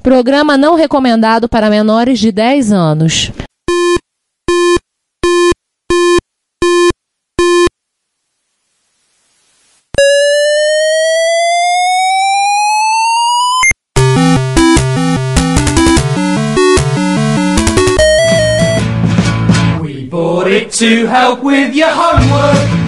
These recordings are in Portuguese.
Programa não recomendado para menores de 10 anos. We bought it to help with your homework.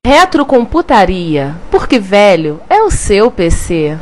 Retrocomputaria, porque velho é o seu PC.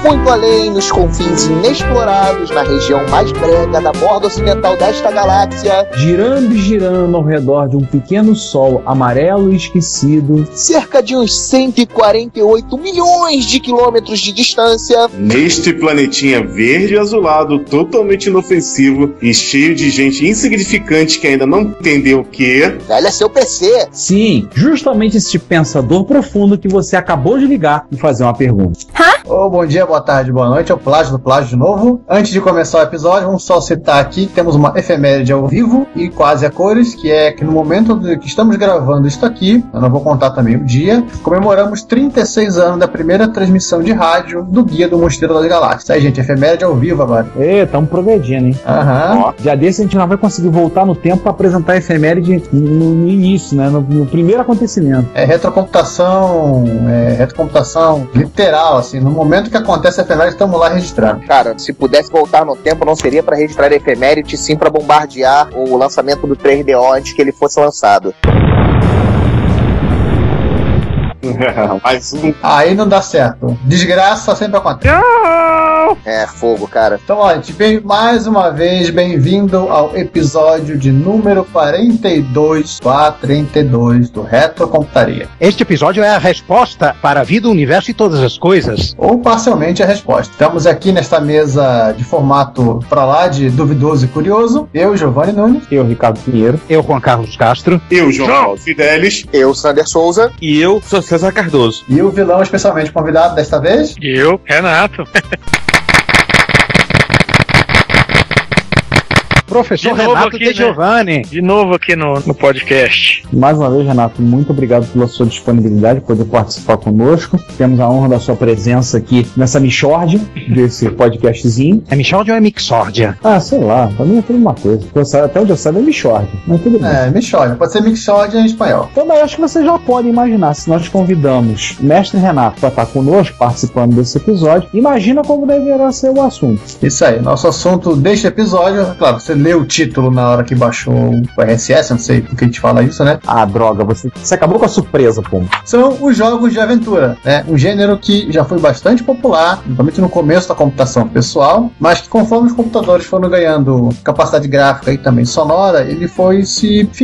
Muito além, nos confins inexplorados, na região mais brega da borda ocidental desta galáxia, girando e girando ao redor de um pequeno sol amarelo e esquecido, cerca de uns 148 milhões de quilômetros de distância, neste planetinha verde e azulado, totalmente inofensivo e cheio de gente insignificante que ainda não entendeu o que velho é seu PC. Sim, justamente esse pensador profundo que você acabou de ligar e fazer uma pergunta. Oh, bom dia, boa tarde, boa noite, é o Plágio do Plágio de novo. Antes de começar o episódio, vamos só citar aqui que temos uma efeméride ao vivo e quase a cores, que é que no momento que estamos gravando isso aqui, eu não vou contar também o dia, comemoramos 36 anos da primeira transmissão de rádio do Guia do Mosteiro das Galáxias. Aí, gente, efeméride ao vivo agora. Estamos progredindo, hein? Aham. Já desse a gente não vai conseguir voltar no tempo para apresentar a efeméride no início, né? No primeiro acontecimento. É retrocomputação literal, assim, no momento que acontece a efeméride, estamos lá registrando. Cara, se pudesse voltar no tempo, não seria pra registrar a efeméride, sim pra bombardear o lançamento do 3DO antes que ele fosse lançado. Mais um. Aí não dá certo. Desgraça sempre acontece. É, fogo, cara. Então, olha, te vejo mais uma vez, bem-vindo ao episódio de número 42 do Retrocomputaria. Este episódio é a resposta para a vida, o universo e todas as coisas. Ou parcialmente a resposta. Estamos aqui nesta mesa de formato pra lá de duvidoso e curioso. Eu, Giovanni Nunes. Eu, Ricardo Pinheiro. Eu, Juan Carlos Castro. Eu, João Paulo Fidelis. Eu, Sander Souza. E eu sou César Cardoso. E o vilão especialmente convidado desta vez? Eu, Renato. Professor Renato De Giovanni. De novo aqui no podcast. Mais uma vez, Renato, muito obrigado pela sua disponibilidade de poder participar conosco. Temos a honra da sua presença aqui nessa mixórdia desse podcastzinho. É mixórdia ou é mixórdia? Ah, sei lá, pra mim é tudo uma coisa. Até onde eu saiba é mixórdia, mas tudo bem. É, mixórdia, pode ser mixórdia em espanhol. Também acho que você já pode imaginar, se nós convidamos o mestre Renato para estar conosco, participando desse episódio, imagina como deverá ser o assunto. Isso aí, nosso assunto deste episódio, claro, você leu o título na hora que baixou o RSS, não sei por que a gente fala isso, né? Ah, droga, você acabou com a surpresa, pô. São os jogos de aventura, né? Um gênero que já foi bastante popular, principalmente no começo da computação pessoal, mas que conforme os computadores foram ganhando capacidade gráfica e também sonora, ele foi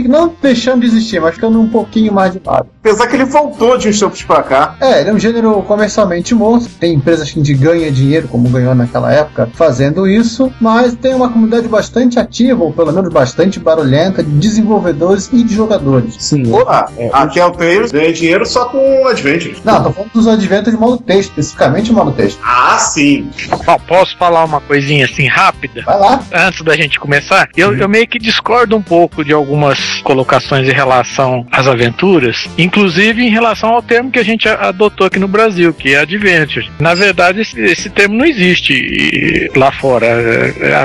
não deixando de existir, mas ficando um pouquinho mais de lado. Apesar que ele voltou de uns tempos pra cá. Ele é um gênero comercialmente morto, tem empresas que ganham dinheiro, como ganhou naquela época, fazendo isso, mas tem uma comunidade bastante ativa, ou pelo menos bastante barulhenta, de desenvolvedores e de jogadores. Sim. Olá, a Telltale ganha dinheiro só com Adventures. Não, tô falando dos Adventures de modo texto, especificamente modo texto. Ah, sim. Bom, posso falar uma coisinha assim rápida? Vai lá. Antes da gente começar, eu meio que discordo um pouco de algumas colocações em relação às aventuras, inclusive em relação ao termo que a gente adotou aqui no Brasil, que é Adventure. Na verdade, esse termo não existe lá fora.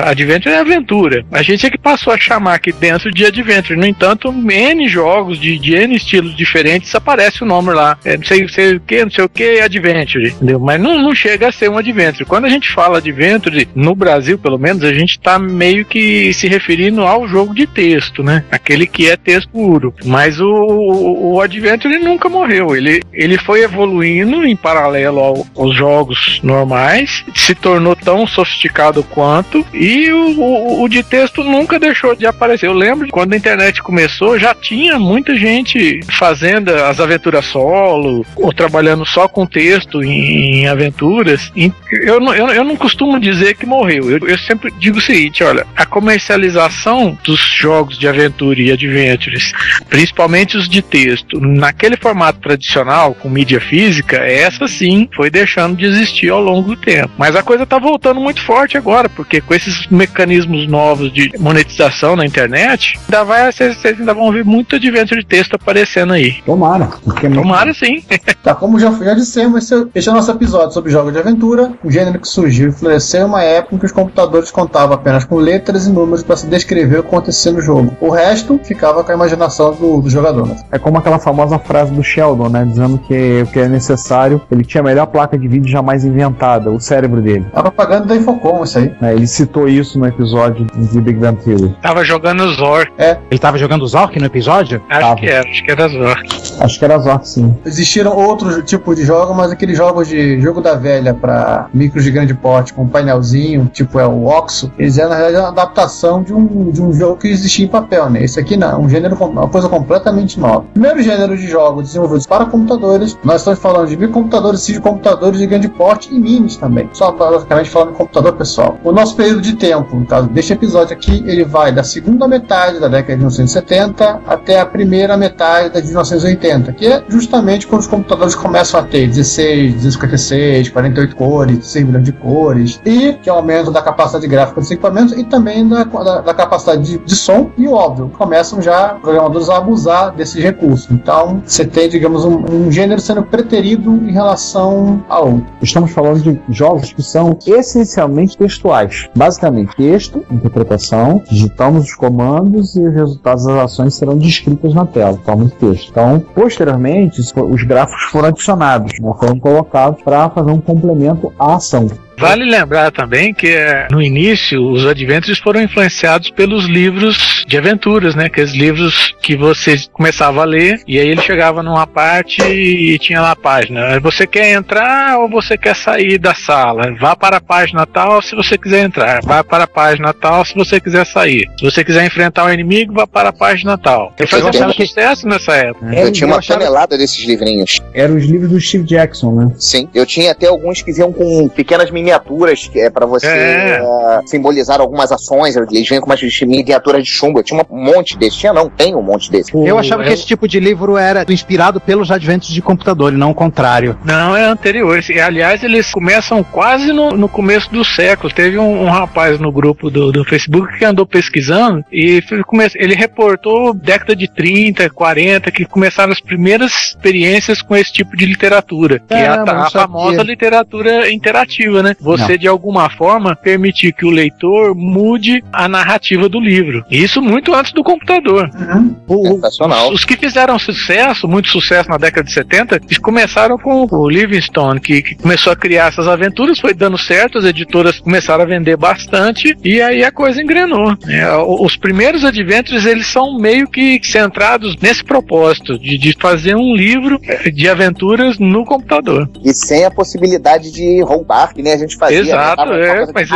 Adventure é aventura. A gente é que passou a chamar aqui dentro de Adventure. No entanto, N jogos de N estilos diferentes aparece o nome lá. Não sei o que, Adventure. Entendeu? Mas não chega a ser um Adventure. Quando a gente fala Adventure, no Brasil, pelo menos, a gente tá meio que se referindo ao jogo de texto, né? Aquele que é texto puro. Mas o Adventure Adventure nunca morreu. Ele foi evoluindo em paralelo aos jogos normais, se tornou tão sofisticado quanto, e o de texto nunca deixou de aparecer. Eu lembro quando a internet começou, já tinha muita gente fazendo as aventuras solo, ou trabalhando só com texto em aventuras. Eu não costumo dizer que morreu. Eu sempre digo o seguinte, olha, a comercialização dos jogos de aventura e adventures, principalmente os de texto, naquele formato tradicional, com mídia física, essa sim foi deixando de existir ao longo do tempo. Mas a coisa tá voltando muito forte agora, porque com esses mecanismos novos de monetização na internet, vocês ainda vão ver muito adventure de texto aparecendo aí. Tomara. Tomara sim. Tá, como já dissemos, este é o nosso episódio sobre jogos de aventura, um gênero que surgiu e floresceu em uma época em que os computadores contavam apenas com letras e números para se descrever o que acontecia no jogo. O resto ficava com a imaginação do jogador. Né? É como aquela famosa frase do Sheldon, né? Dizendo que o que é necessário, ele tinha a melhor placa de vídeo jamais inventada, o cérebro dele. A propaganda da Infocom, isso aí. Ele citou isso no episódio de Big Bang Theory. Tava jogando Zork. Ele tava jogando Zork no episódio? Acho que era Zork. Acho que era Zork, sim. Existiram outros tipos de jogos, mas aqueles jogos de jogo da velha para micros de grande porte, com um painelzinho, tipo o Oxo, eles eram na realidade uma adaptação de um jogo que existia em papel, né? Esse aqui não, um gênero, uma coisa completamente nova. Primeiro gênero de jogos desenvolvidos para computadores, nós estamos falando de microcomputadores, de computadores de grande porte e minis também, só basicamente falando de computador pessoal. O nosso período de tempo, no caso deste episódio aqui, ele vai da segunda metade da década de 1970 até a primeira metade da de 1980, que é justamente quando os computadores começam a ter 16, 256, 48 cores, 16 milhões de cores, e que aumento da capacidade gráfica dos equipamentos e também da capacidade de som, e óbvio, começam já programadores a abusar desses recursos. Então, você tem, digamos, um gênero sendo preterido em relação a outro. Estamos falando de jogos que são essencialmente textuais. Basicamente, texto, interpretação, digitamos os comandos e os resultados das ações serão descritos na tela, forma de texto. Então, posteriormente, os gráficos foram adicionados, foram colocados para fazer um complemento à ação. Vale lembrar também que no início os adventures foram influenciados pelos livros de aventuras, né? Aqueles livros que você começava a ler e aí ele chegava numa parte e tinha lá a página. Você quer entrar ou você quer sair da sala? Vá para a página tal se você quiser entrar. Vá para a página tal se você quiser sair. Se você quiser enfrentar o inimigo, vá para a página tal. Ele fazia sucesso nessa época. Eu tinha uma tonelada desses livrinhos. Eram os livros do Steve Jackson, né? Sim. Eu tinha até alguns que vinham com pequenas miniaturas, que é pra você simbolizar algumas ações. Eles vinham com umas miniaturas de chumbo. Eu tinha um monte desses. Tenho um monte desses. Eu achava que esse tipo de livro era inspirado pelos adventos de computador e não o contrário. Não, é anterior. Aliás, eles começam quase no começo do século. Teve um rapaz no grupo do Facebook que andou pesquisando e ele reportou década de 30, 40, que começaram as primeiras experiências com esse tipo de literatura. Que é a famosa literatura interativa, né? Você, de alguma forma, permitir que o leitor mude a narrativa do livro. Isso muito antes do computador. Sensacional. Os que fizeram muito sucesso na década de 70, eles começaram com o Livingstone, que começou a criar essas aventuras, foi dando certo, as editoras começaram a vender bastante, e aí a coisa engrenou. Os primeiros adventures, eles são meio que centrados nesse propósito, de fazer um livro de aventuras no computador. E sem a possibilidade de roubar, que nem a gente fazia. Exato, mas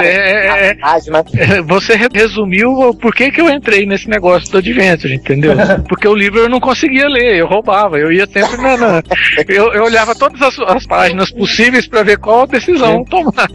você resumiu por que eu entrei nesse negócio do adventure, entendeu? Porque o livro eu não conseguia ler, eu roubava, eu ia sempre eu olhava todas as páginas possíveis para ver qual decisão tomar.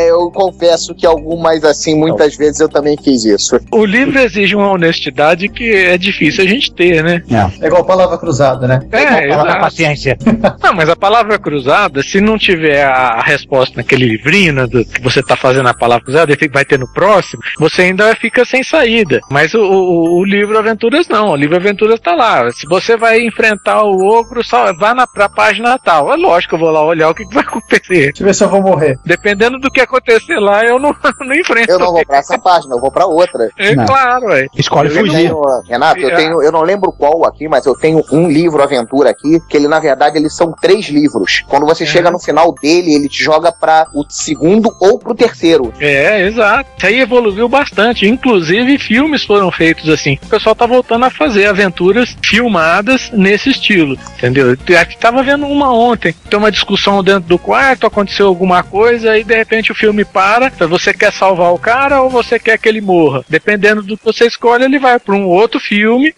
Eu confesso que algumas, assim, muitas vezes eu também fiz isso. O livro exige uma honestidade que é difícil a gente ter, né? É igual palavra cruzada, né? Palavra paciência. Não, mas a palavra cruzada, se não tiver a resposta naquele livrinho, né, que você tá fazendo a palavra cruzada, vai ter no próximo, você ainda fica sem saída. Mas o livro Aventuras não. O livro Aventuras tá lá. Se você vai enfrentar o ogro, vá pra página tal. É lógico que eu vou lá olhar o que vai acontecer. Deixa eu ver se eu vou morrer. Dependendo do que acontecer lá, eu não enfrento. Eu não vou pra essa página, eu vou pra outra. Claro, escolhe fugir. Renato, eu não lembro qual aqui, mas eu tenho um livro aventura aqui, que ele, na verdade, eles são 3 livros. Quando você chega no final dele, ele te joga pra o segundo ou pro terceiro. Exato. Isso aí evoluiu bastante. Inclusive, filmes foram eram feitos assim. O pessoal tá voltando a fazer aventuras filmadas nesse estilo, entendeu? Tava vendo uma ontem, tem uma discussão dentro do quarto, aconteceu alguma coisa e de repente o filme para, você quer salvar o cara ou você quer que ele morra? Dependendo do que você escolhe, ele vai para um outro filme.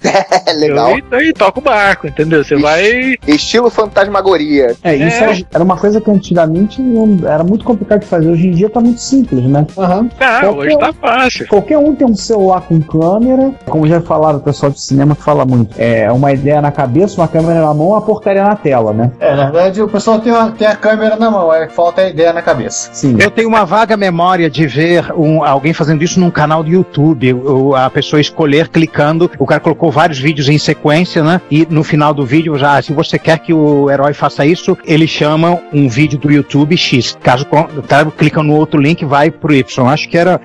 Legal. E toca o barco, entendeu? Você vai... Estilo fantasmagoria. Isso era uma coisa que antigamente era muito complicado de fazer. Hoje em dia tá muito simples, né? Hoje tá fácil. Qualquer um tem um celular com câmera, como já falaram o pessoal de cinema que fala muito. É uma ideia na cabeça, uma câmera na mão, uma porcaria na tela, né? Na verdade o pessoal tem a câmera na mão, falta a ideia na cabeça. Sim. Eu tenho uma vaga memória de ver alguém fazendo isso num canal do YouTube, a pessoa escolher clicando, o cara colocou vários vídeos em sequência, né? E no final do vídeo, se você quer que o herói faça isso, ele chama um vídeo do YouTube X. Caso clica no outro link, vai pro Y.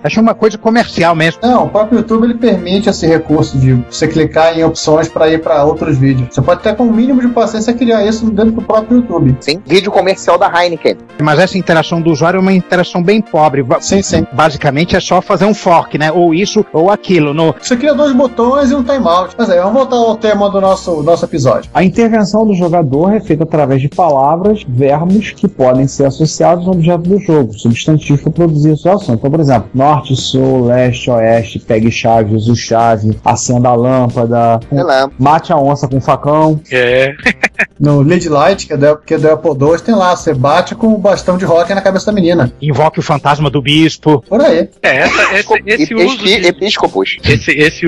Acho uma coisa comercial mesmo. Não, o próprio YouTube ele permite esse recurso de você clicar em opções para ir para outros vídeos. Você pode ter com o mínimo de paciência criar isso dentro do próprio YouTube. Sim, vídeo comercial da Heineken. Mas essa interação do usuário é uma interação bem pobre. Sim. Basicamente é só fazer um fork, né? Ou isso ou aquilo. Você cria 2 botões e um timeout. Mas aí, vamos voltar ao tema do nosso episódio. A intervenção do jogador é feita através de palavras, verbos que podem ser associados ao objeto do jogo, substantivos para produzir a sua ação. Então, por exemplo, norte, sul, leste, oeste, pegue chave, use chave, acenda a lâmpada, mate a onça com facão. No Lead Light, que é do Apple II, tem lá, você bate com o bastão de rock na cabeça da menina. Invoque o fantasma do bispo. Por aí. Esse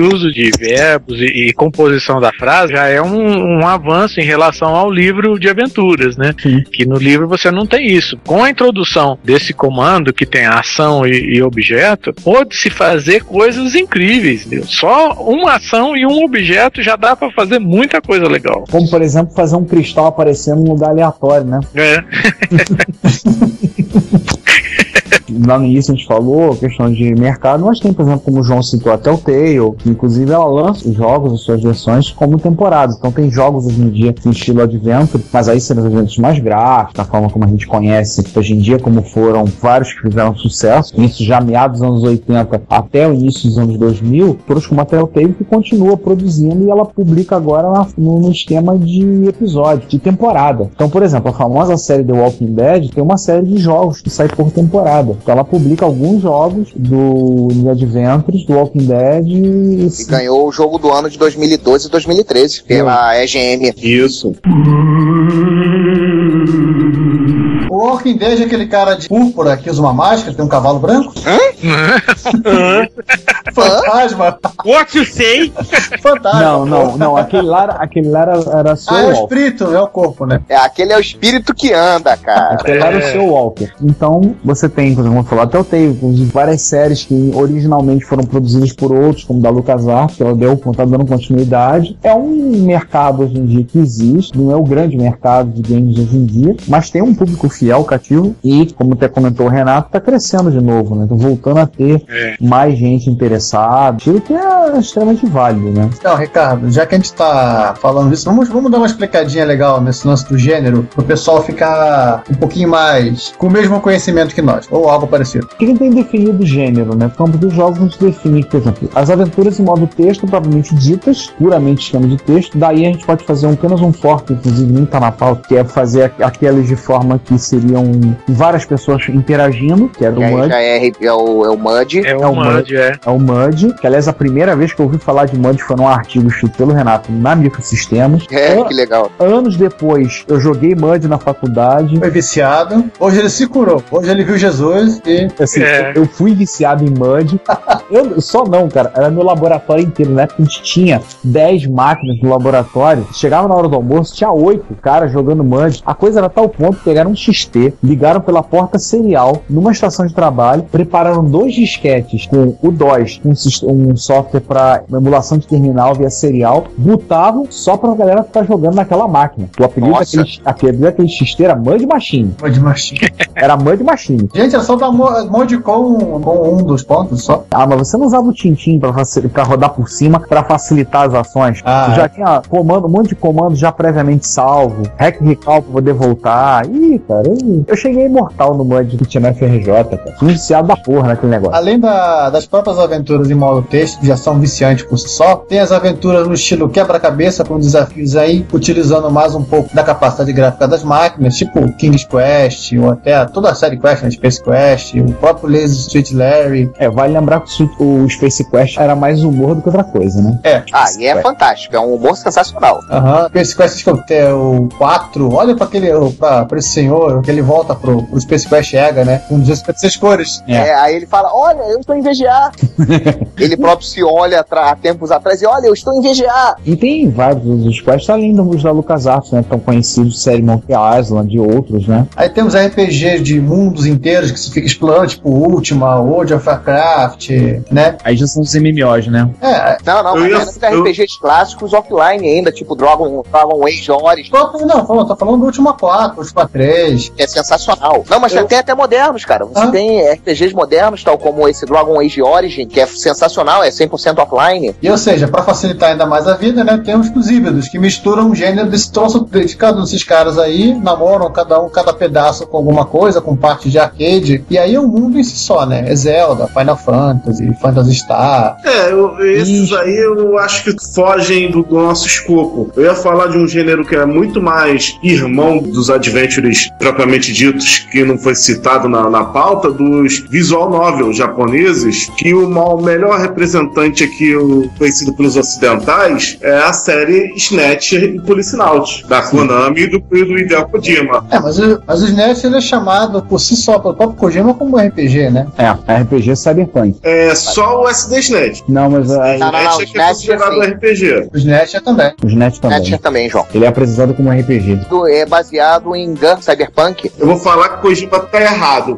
uso de verbos e composição da frase já é um avanço em relação ao livro de aventuras, né? Sim. Que no livro você não tem isso. Com a introdução desse comando, que tem ação e objeto, pode-se fazer coisas incríveis, viu? Só uma ação e um objeto já dá pra fazer muita coisa legal. Como, por exemplo, fazer um cristal aparecer num lugar aleatório, né? Lá no início a gente falou, questão de mercado, mas tem, por exemplo, como o João citou, a Telltale, que inclusive ela lança os jogos, as suas versões, como temporadas. Então tem jogos hoje em dia em estilo Adventure, mas aí sendo eventos mais gráficos, da forma como a gente conhece hoje em dia, como foram vários que fizeram sucesso, isso já meados dos anos 80 até o início dos anos 2000, todos como a Telltale, que continua produzindo e ela publica agora no esquema de episódio, de temporada. Então, por exemplo, a famosa série The Walking Dead tem uma série de jogos que sai por temporada. Então ela publica alguns jogos do Adventures, do Walking Dead e ganhou o jogo do ano de 2012 e 2013 pela EGM. Isso. O Walking Dead é aquele cara de púrpura que usa uma máscara, tem um cavalo branco? Fantasma. What you say? Fantasma. Não. Aquele lá era seu é o Walker. espírito, não é o corpo, né? Aquele é o espírito que anda, cara. Aquele lá era o seu Walker. Então, você tem, por exemplo, falar até eu tenho várias séries que originalmente foram produzidas por outros, como da LucasArts, que ela tá dando continuidade. É um mercado hoje em dia que existe, não é o grande mercado de games hoje em dia, mas tem um público fiel, cativo, e, como até comentou o Renato, tá crescendo de novo, né? Então, voltando a ter mais gente interessada, aquilo que é extremamente válido, né? Então, Ricardo, já que a gente tá falando disso, vamos dar uma explicadinha legal nesse lance do gênero, pro pessoal ficar um pouquinho mais com o mesmo conhecimento que nós, ou algo parecido. O que a gente tem definido gênero, né? No campo dos jogos, a gente define, por exemplo, as aventuras em modo texto, propriamente ditas, puramente esquema de texto. Daí a gente pode fazer apenas um fork, inclusive nem tá na pauta, que é fazer aquelas de forma que seriam várias pessoas interagindo, que era o MUD. É o MUD. É o MUD, que aliás a primeira vez que eu ouvi falar de MUD foi num artigo escrito pelo Renato na Microsistemas. Que legal. Anos depois, eu joguei MUD na faculdade. Foi viciado. Hoje ele se curou. Hoje ele viu Jesus e... Assim, eu fui viciado em MUD. Cara. Era meu laboratório inteiro. Na época a gente tinha 10 máquinas no laboratório. Chegava na hora do almoço, tinha 8 caras jogando MUD. A coisa era a tal ponto que pegaram um XT, ligaram pela porta serial numa estação de trabalho, prepararam 2 disquetes com o DOS, um software para emulação de terminal via serial, botavam só pra galera ficar jogando naquela máquina. O apelido daquele XT era MUD Machine. MUD Machine. Era MUD Machine. Gente, era só dar MUD com um dos pontos só. Mas você não usava o Tintin pra rodar por cima pra facilitar as ações. Você já tinha um monte de comandos já previamente salvo, hack recall pra poder voltar. Ih, cara, eu cheguei imortal no MUD que tinha na FRJ, cara. Fui viciado da porra naquele negócio. Além das próprias aventuras aventuras em modo texto, que já são viciantes por si só. Tem as aventuras no estilo quebra-cabeça, com desafios aí, utilizando mais um pouco da capacidade gráfica das máquinas, tipo King's Quest, ou até toda a série Quest, né, Space Quest, o próprio Lazy Street Larry. Vale lembrar que o Space Quest era mais humor do que outra coisa, né? E é fantástico, é um humor sensacional. Space Quest que eu tenho o 4, olha pra esse senhor, que ele volta pro Space Quest Ega, né? Com 16 cores. Aí ele fala, olha, eu estou em VGA. Ele próprio se olha há tempos atrás e olha, eu estou em VGA. E tem vários dos quests, além dos da LucasArts, né? Tão conhecidos, série Monkey Island e outros, né? Aí temos RPGs de mundos inteiros que você fica explorando, tipo Ultima, World of Warcraft, né? Aí já são os MMOs, né? Não, mas RPGs clássicos offline ainda, tipo Dragon Age Origins. Tô falando do Ultima 4, Ultima 3. É sensacional. Não, mas tem até modernos, cara. Você tem RPGs modernos, tal como esse Dragon Age Origin, que é sensacional, é 100% offline. E, ou seja, pra facilitar ainda mais a vida, né, tem os híbridos, que misturam o gênero desse troço, de cada um desses caras aí, namoram cada pedaço com alguma coisa, com parte de arcade, e aí é um mundo em si só, né? É Zelda, Final Fantasy, Phantasy Star. Esses aí eu acho que fogem do nosso escopo. Eu ia falar de um gênero que é muito mais irmão dos adventures propriamente ditos, que não foi citado na pauta, dos visual novels japoneses, que o melhor representante aqui, conhecido pelos ocidentais, é a série Snatcher e Policenaut, da Konami e do Hideo Kojima. Mas o Snatcher ele é chamado por si só, pelo próprio Kojima, como RPG, né? RPG Cyberpunk. Só o SD Snatch. Não, mas o Snatcher que é considerado RPG. O Snatcher também. O Snatcher também, João. Ele é apresentado como RPG. É baseado em Gun Cyberpunk. Eu vou falar que o Kojima tá errado.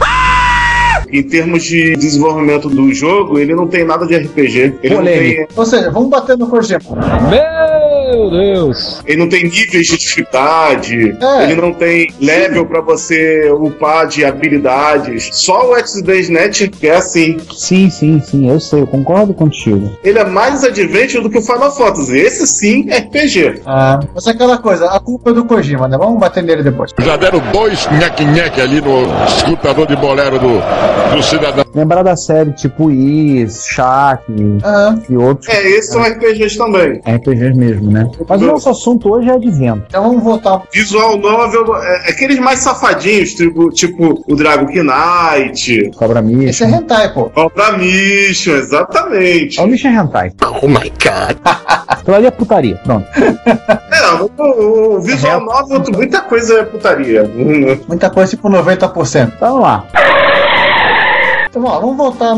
Em termos de desenvolvimento do jogo, ele não tem nada de RPG. Ele não tem... Ou seja, vamos bater no Kojima. Meu Deus! Ele não tem níveis de dificuldade, ele não tem level pra você upar de habilidades. Só o XDNet que é assim. Sim, eu sei, eu concordo contigo. Ele é mais adventure do que o Final Fantasy. Esse sim é RPG. Mas é aquela coisa, a culpa é do Kojima, né? Vamos bater nele depois. Já deram 2 nheque-nheque ali no escutador de bolero do cidadão. Lembrar da série tipo Is, Shaq e outros. Esses são RPGs também. RPGs mesmo, né? Mas o nosso assunto hoje é advento. Então vamos voltar. Visual novel, aqueles mais safadinhos, tipo o Dragon Knight. Cobra Mission. Esse é hentai, pô. Cobra Mission, exatamente. O Mission é hentai. Oh my god. Aquilo ali é putaria, pronto. O visual novel, muita coisa é putaria. Muita coisa, tipo 90%. Vamos lá. Então, vamos voltar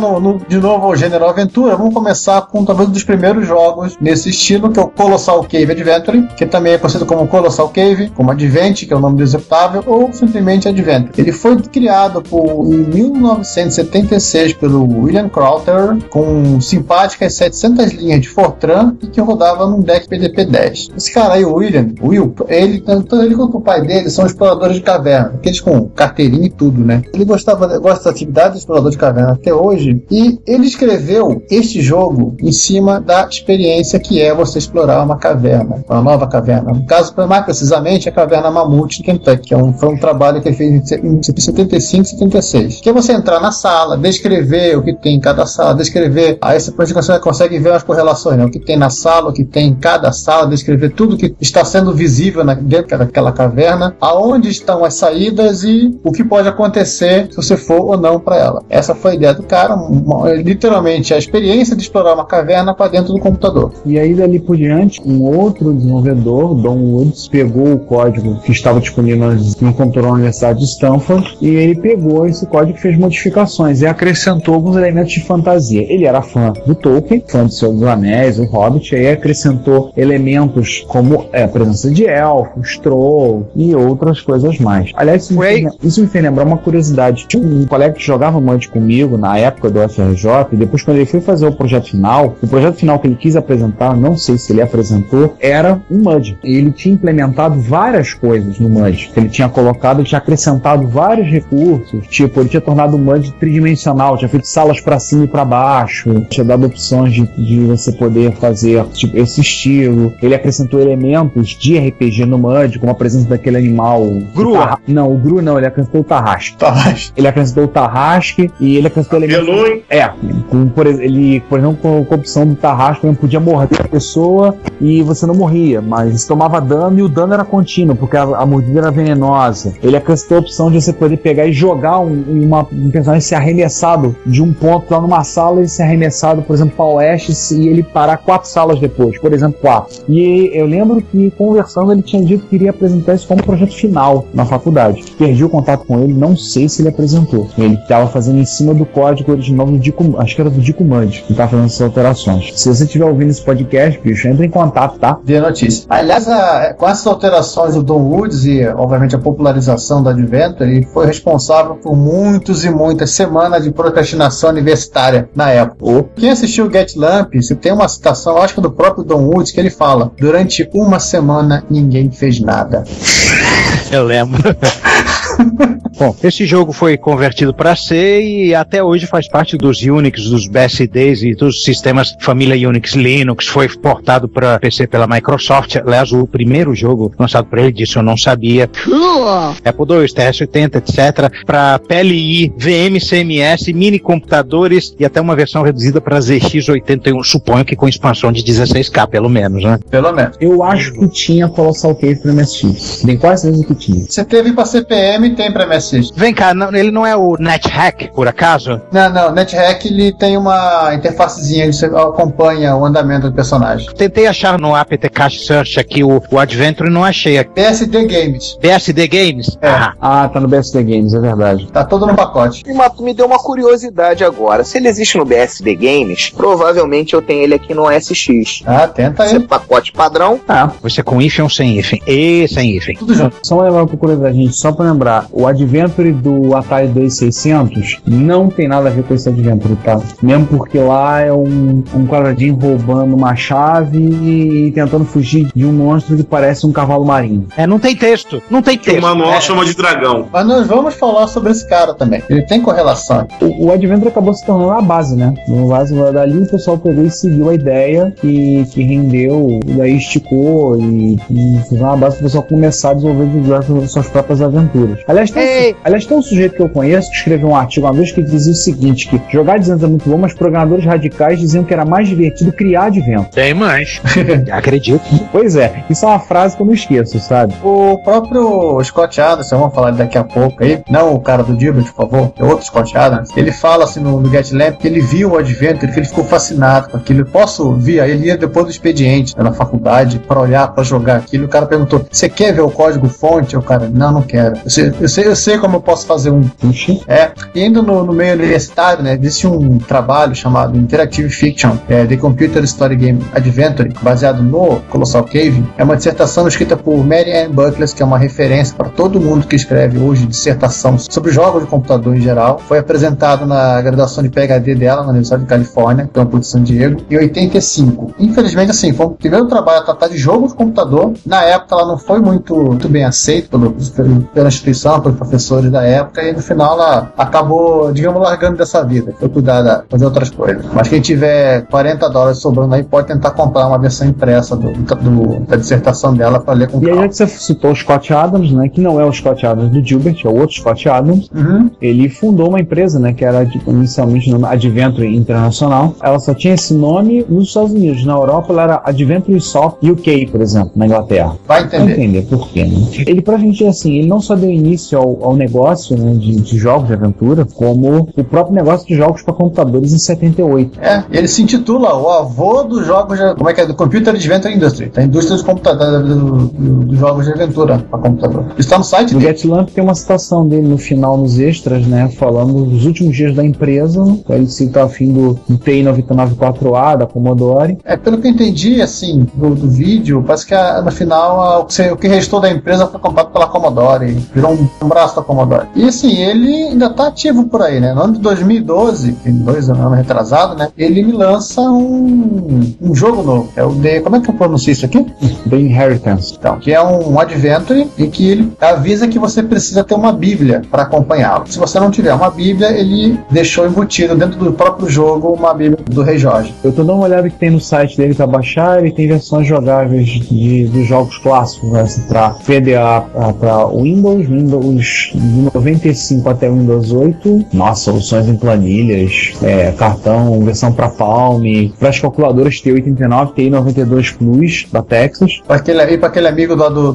de novo ao gênero aventura. Vamos começar com talvez um dos primeiros jogos nesse estilo, que é o Colossal Cave Adventure, que também é conhecido como Colossal Cave, como Advent, que é o nome do executável, ou simplesmente Adventure. Ele foi criado em 1976 pelo William Crowther, com simpáticas 700 linhas de Fortran e que rodava num deck PDP-10. Esse cara aí, o Will, tanto ele quanto o pai dele são exploradores de caverna, aqueles com carteirinha e tudo, né? Ele gosta da atividade de explorador de caverna até hoje, e ele escreveu este jogo em cima da experiência que é você explorar uma caverna, uma nova caverna. No caso, mais precisamente, a caverna Mammoth de Kentucky, que foi um trabalho que ele fez em 75 e 76. Que é você entrar na sala, descrever o que tem em cada sala, descrever, aí você consegue ver as correlações, né? O que tem na sala, o que tem em cada sala, descrever tudo que está sendo visível dentro daquela caverna, aonde estão as saídas e o que pode acontecer se você for ou não para ela. Essa foi a ideia do cara, literalmente a experiência de explorar uma caverna para dentro do computador. E aí, dali por diante, um outro desenvolvedor, Don Woods, pegou o código que estava disponível no computador da Universidade de Stanford, e ele pegou esse código e fez modificações e acrescentou alguns elementos de fantasia. Ele era fã do Tolkien, fã do Senhor dos Anéis, o Hobbit, e aí acrescentou elementos como a presença de elfos, trolls e outras coisas mais. Aliás, isso me fez lembrar uma curiosidade. Tinha um colega que jogava Mud comigo na época do FRJ, e depois, quando ele foi fazer o projeto final que ele quis apresentar, não sei se ele apresentou, era um Mud. Ele tinha implementado várias coisas no Mud. Ele tinha acrescentado vários recursos, tipo, ele tinha tornado o Mud tridimensional, tinha feito salas para cima e para baixo, tinha dado opções de você poder fazer tipo, esse estilo. Ele acrescentou elementos de RPG no Mud, como a presença daquele animal. Grua? Não, o Gru não, ele acrescentou o Tarrasque. Ele acrescentou o Tarrasque e E ele acrescentou elementos. Por exemplo, com a opção do Tarrasque, ele podia morder a pessoa e você não morria, mas você tomava dano e o dano era contínuo, porque a mordida era venenosa. Ele acrescentou a opção de você poder pegar e jogar um personagem ser arremessado de um ponto lá numa sala e ser arremessado, por exemplo, para o oeste e ele parar 4 salas depois, por exemplo, 4. E eu lembro que, conversando, ele tinha dito que iria apresentar isso como projeto final na faculdade. Perdi o contato com ele, não sei se ele apresentou. Ele estava fazendo em cima do código original do Dico, acho que era do Dico Mud, que estava fazendo essas alterações. Se você estiver ouvindo esse podcast, bicho, entre em contato, tá? Dê notícia. Aliás, com essas alterações do Don Woods e, obviamente, a popularização da Adventure, ele foi responsável por muitas e muitas semanas de procrastinação universitária na época. Quem assistiu o Get Lamp, se tem uma citação, acho que do próprio Don Woods, que ele fala: durante uma semana ninguém fez nada. Eu lembro. Bom, esse jogo foi convertido para C e até hoje faz parte dos Unix, dos BSDs e dos sistemas família Unix Linux. Foi portado para PC pela Microsoft. Aliás, o primeiro jogo lançado para ele, disso eu não sabia. Apple II, TS-80, etc. Para PLI, VM, CMS, mini computadores e até uma versão reduzida para ZX81. Suponho que com expansão de 16K, pelo menos, né? Pelo menos. Eu acho que tinha Colossal Cave para MSX. Tem quase certeza que tinha. Você teve para CPM e tem para MSX. Vem cá, ele não é o NetHack, por acaso? Não, o NetHack ele tem uma interfacezinha que você acompanha o andamento do personagem. Tentei achar no apt Cache Search aqui o Adventure e não achei. BSD Games. BSD Games? É. Tá no BSD Games, é verdade. Tá todo no pacote. Me deu uma curiosidade agora. Se ele existe no BSD Games, provavelmente eu tenho ele aqui no SX. Tenta aí. Pacote padrão. Você com hífen ou sem hífen? E sem hífen. Tudo junto. Só uma lembrar pra curiosidade, gente, só pra lembrar, o Adventure do Atari 2600 não tem nada a ver com esse Adventure, tá? Mesmo porque lá é um quadradinho roubando uma chave e tentando fugir de um monstro que parece um cavalo marinho. Não tem texto. Não tem texto. O manual chama de dragão. Mas nós vamos falar sobre esse cara também. Ele tem correlação. O Adventure acabou se tornando a base, né? No base, dali o pessoal pegou e seguiu a ideia que rendeu, e daí esticou e fez uma base para o pessoal começar a desenvolver suas próprias aventuras. Aliás, tem um sujeito que eu conheço que escreveu um artigo uma vez que dizia o seguinte, que jogar Adventure é muito bom, mas programadores radicais diziam que era mais divertido criar Adventure. Tem mais. Acredito. Pois é, isso é uma frase que eu não esqueço, sabe? O próprio Scott Adams, vamos falar daqui a pouco aí, não o cara do Dilbert, por favor, é outro Scott Adams, ele fala assim no Get Lamp que ele viu o Adventure, que ele ficou fascinado com aquilo. Eu posso vir? Aí ele ia depois do expediente, na faculdade, para olhar, para jogar aquilo. O cara perguntou, você quer ver o código fonte? O cara, não quero. Eu sei como eu posso fazer um. E ainda no meio universitário, né, existe um trabalho chamado Interactive Fiction, The Computer Story Game Adventure, baseado no Colossal Cave. É uma dissertação escrita por Mary Ann Buckless, que é uma referência para todo mundo que escreve hoje dissertação sobre jogos de computador em geral. Foi apresentado na graduação de PhD dela na Universidade de Califórnia, Campus de San Diego, em 85. Infelizmente, assim, foi o primeiro trabalho a tratar de jogos de computador. Na época, ela não foi muito bem aceita pela instituição, pelos professores da época, e no final ela acabou, digamos, largando dessa vida. Foi cuidar de fazer outras coisas. Mas quem tiver $40 sobrando aí, pode tentar comprar uma versão impressa da dissertação dela para ler com calma. E aí, já que você citou o Scott Adams, né, que não é o Scott Adams do Dilbert, é o outro Scott Adams, ele fundou uma empresa, né, que era inicialmente no Adventure Internacional. Ela só tinha esse nome nos Estados Unidos. Na Europa, ela era Adventure Soft UK, por exemplo, na Inglaterra. Vai entender por quê, né? Ele, pra gente, assim, ele não só deu início ao negócio, né, de jogos de aventura, como o próprio negócio de jogos para computadores em 78. Ele se intitula o avô dos jogos do Computer Adventure Industry, da indústria dos computadores, dos jogos de aventura para computador. Está no site dele. O Get Lamp tem uma citação dele no final, nos extras, né, falando dos últimos dias da empresa. Ele cita a fim do TI 994A da Commodore. Pelo que eu entendi, assim, do vídeo, parece que no final o que restou da empresa foi comprado pela Commodore, virou um braço da Commodore. E assim, ele ainda está ativo por aí, né? No ano de 2012, em 2 anos retrasado, né? Ele me lança um jogo novo. É o como é que eu pronuncio isso aqui? The Inheritance. Então, que é um Adventure e que ele avisa que você precisa ter uma Bíblia para acompanhá-lo. Se você não tiver uma Bíblia, ele deixou embutido dentro do próprio jogo uma Bíblia do Rei Jorge. Eu tô dando uma olhada que tem no site dele para baixar, ele tem versões jogáveis dos jogos clássicos, né, para PDA, para Windows de 95 até o Windows 8, nossa, soluções em planilhas, cartão, versão para Palm, para as calculadoras T89, TI92 Plus da Texas. Para aquele amigo lá do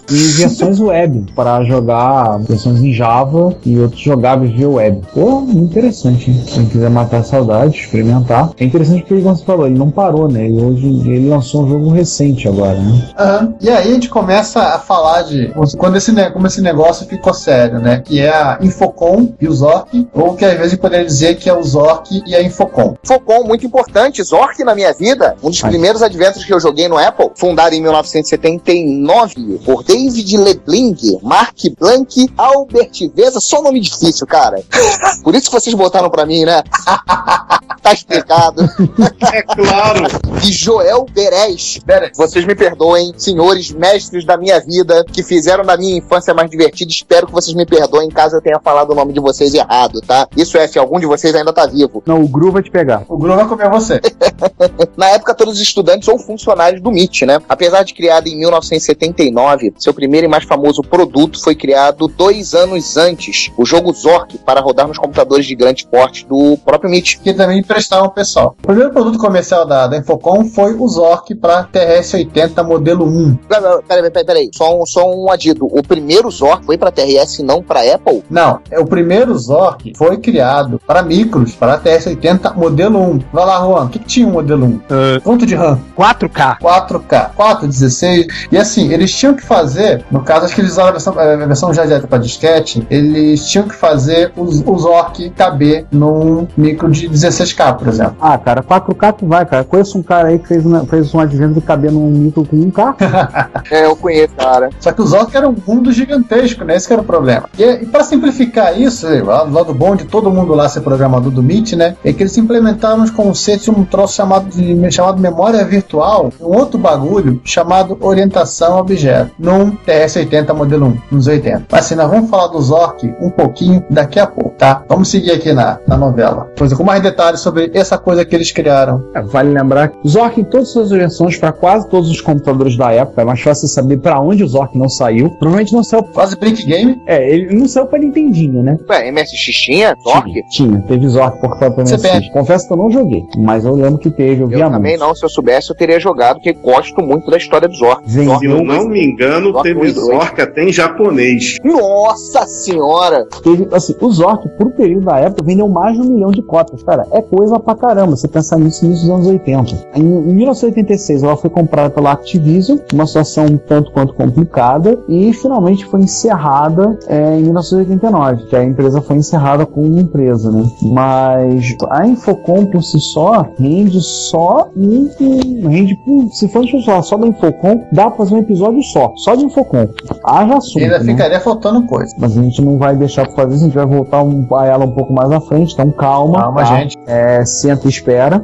e versões web, para jogar versões em Java e outros jogáveis via web. Pô, muito interessante, hein? Quem quiser matar a saudade, experimentar. É interessante porque, como você falou, ele não parou, né? E hoje ele lançou um jogo recente agora, né? E aí a gente começa a falar de como esse negócio ficou sério, né? Que é a Infocom e o Zork, ou que às vezes poderia dizer que é o Zork e a Infocom. Infocom, muito importante. Zork na minha vida, um dos primeiros adventures que eu joguei no Apple, fundado em 1979 por David Lebling, Mark Blank, Albert Veza, só nome difícil, cara. Por isso que vocês botaram pra mim, né? Tá explicado. É claro. E Joel Beres. Vocês me perdoem, senhores mestres da minha vida, que fizeram da minha infância mais divertida. Espero que vocês me perdoem caso eu tenha falado o nome de vocês errado, tá? Isso é, se algum de vocês ainda tá vivo. Não, o Gru vai te pegar. O Gru vai comer você. Na época, todos os estudantes ou funcionários do MIT, né? Apesar de criado em 1979, seu primeiro e mais famoso produto foi criado 2 anos antes, o jogo Zork, para rodar nos computadores de grande porte do próprio MIT. Que também emprestaram ao pessoal. O primeiro produto comercial da Infocom foi o Zork para TRS-80 modelo 1. Peraí. Só um adido. O primeiro Zork foi para TRS e não para Apple? Não. O primeiro Zork foi criado para micros, para TRS-80 modelo 1. Vai lá, Juan. O que tinha o modelo 1? Quanto de RAM? 4K. 416. E assim, eles tinham que fazer, no caso, acho que eles usaram a versão já direta para disquete, eles tinham que fazer o Zork caber num micro de 16K, por exemplo. Ah, cara, 4K tu vai, cara. Conheço um cara aí que fez um advento de caber num micro com 1K. Eu conheço, cara. Só que o Zork era um mundo gigantesco, né? Esse que era o problema. E para simplificar isso, o lado bom de todo mundo lá ser programador do MIT, né? É que eles implementaram uns conceitos de um troço chamado memória virtual, um outro bagulho chamado orientação a objeto, num TRS-80 modelo 1, nos 80. Mas assim, nós vamos falar do Zork um pouquinho daqui a pouco, tá? Vamos seguir aqui na novela. Pois é, com mais detalhes sobre essa coisa que eles criaram. Vale lembrar que o Zork, em todas as suas versões, para quase todos os computadores da época, é mais fácil saber para onde o Zork não saiu. Provavelmente não saiu. Quase Blink Game? Ele não saiu para Nintendinho, né? Ué, MSX tinha Zork? Tinha. Teve Zork portado para MSX. Confesso que eu não joguei, mas eu lembro que teve, eu via muito. Também não, se eu soubesse, eu teria jogado, porque gosto muito da história do Zork. Se eu não me engano, teve Zork até em japonês. Nossa senhora! Teve, assim, o Zork, por período da época, vendeu mais de 1 milhão de cópias. Cara, é coisa pra caramba, você pensar nisso no início dos anos 80. Em 1986, ela foi comprada pela Activision, uma situação um tanto quanto complicada, e finalmente foi encerrada em 1989, que a empresa foi encerrada como empresa, né? Mas a Infocom por si só rende só se for só da Infocom, dá pra fazer um episódio só de Infocom. Haja assunto, ainda né? ficaria faltando coisa. Mas a gente não vai deixar pra fazer isso, a gente vai voltar a ela um pouco mais à frente, então calma. Calma, tá? gente. Senta e espera.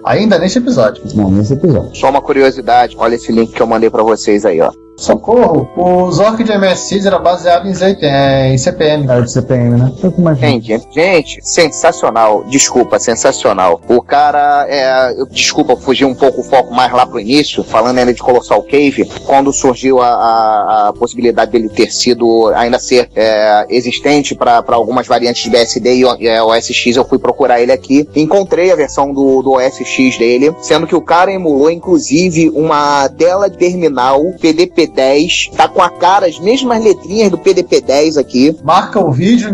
Ainda nesse episódio. Não, nesse episódio. Só uma curiosidade, olha esse link que eu mandei pra vocês aí, ó. Socorro! O Zork de MSX era baseado em CPM. Era de CPM, né? Gente, sensacional. Desculpa, sensacional. O cara, desculpa, fugir um pouco o foco mais lá pro início, falando ainda de Colossal Cave, quando surgiu a possibilidade dele ter sido, ainda ser existente para algumas variantes de BSD e OS X, eu fui procurar ele aqui, encontrei a versão do OS X dele, sendo que o cara emulou, inclusive, uma tela terminal PDP-10, tá com a cara, as mesmas letrinhas do PDP-10 aqui. Marca o vídeo,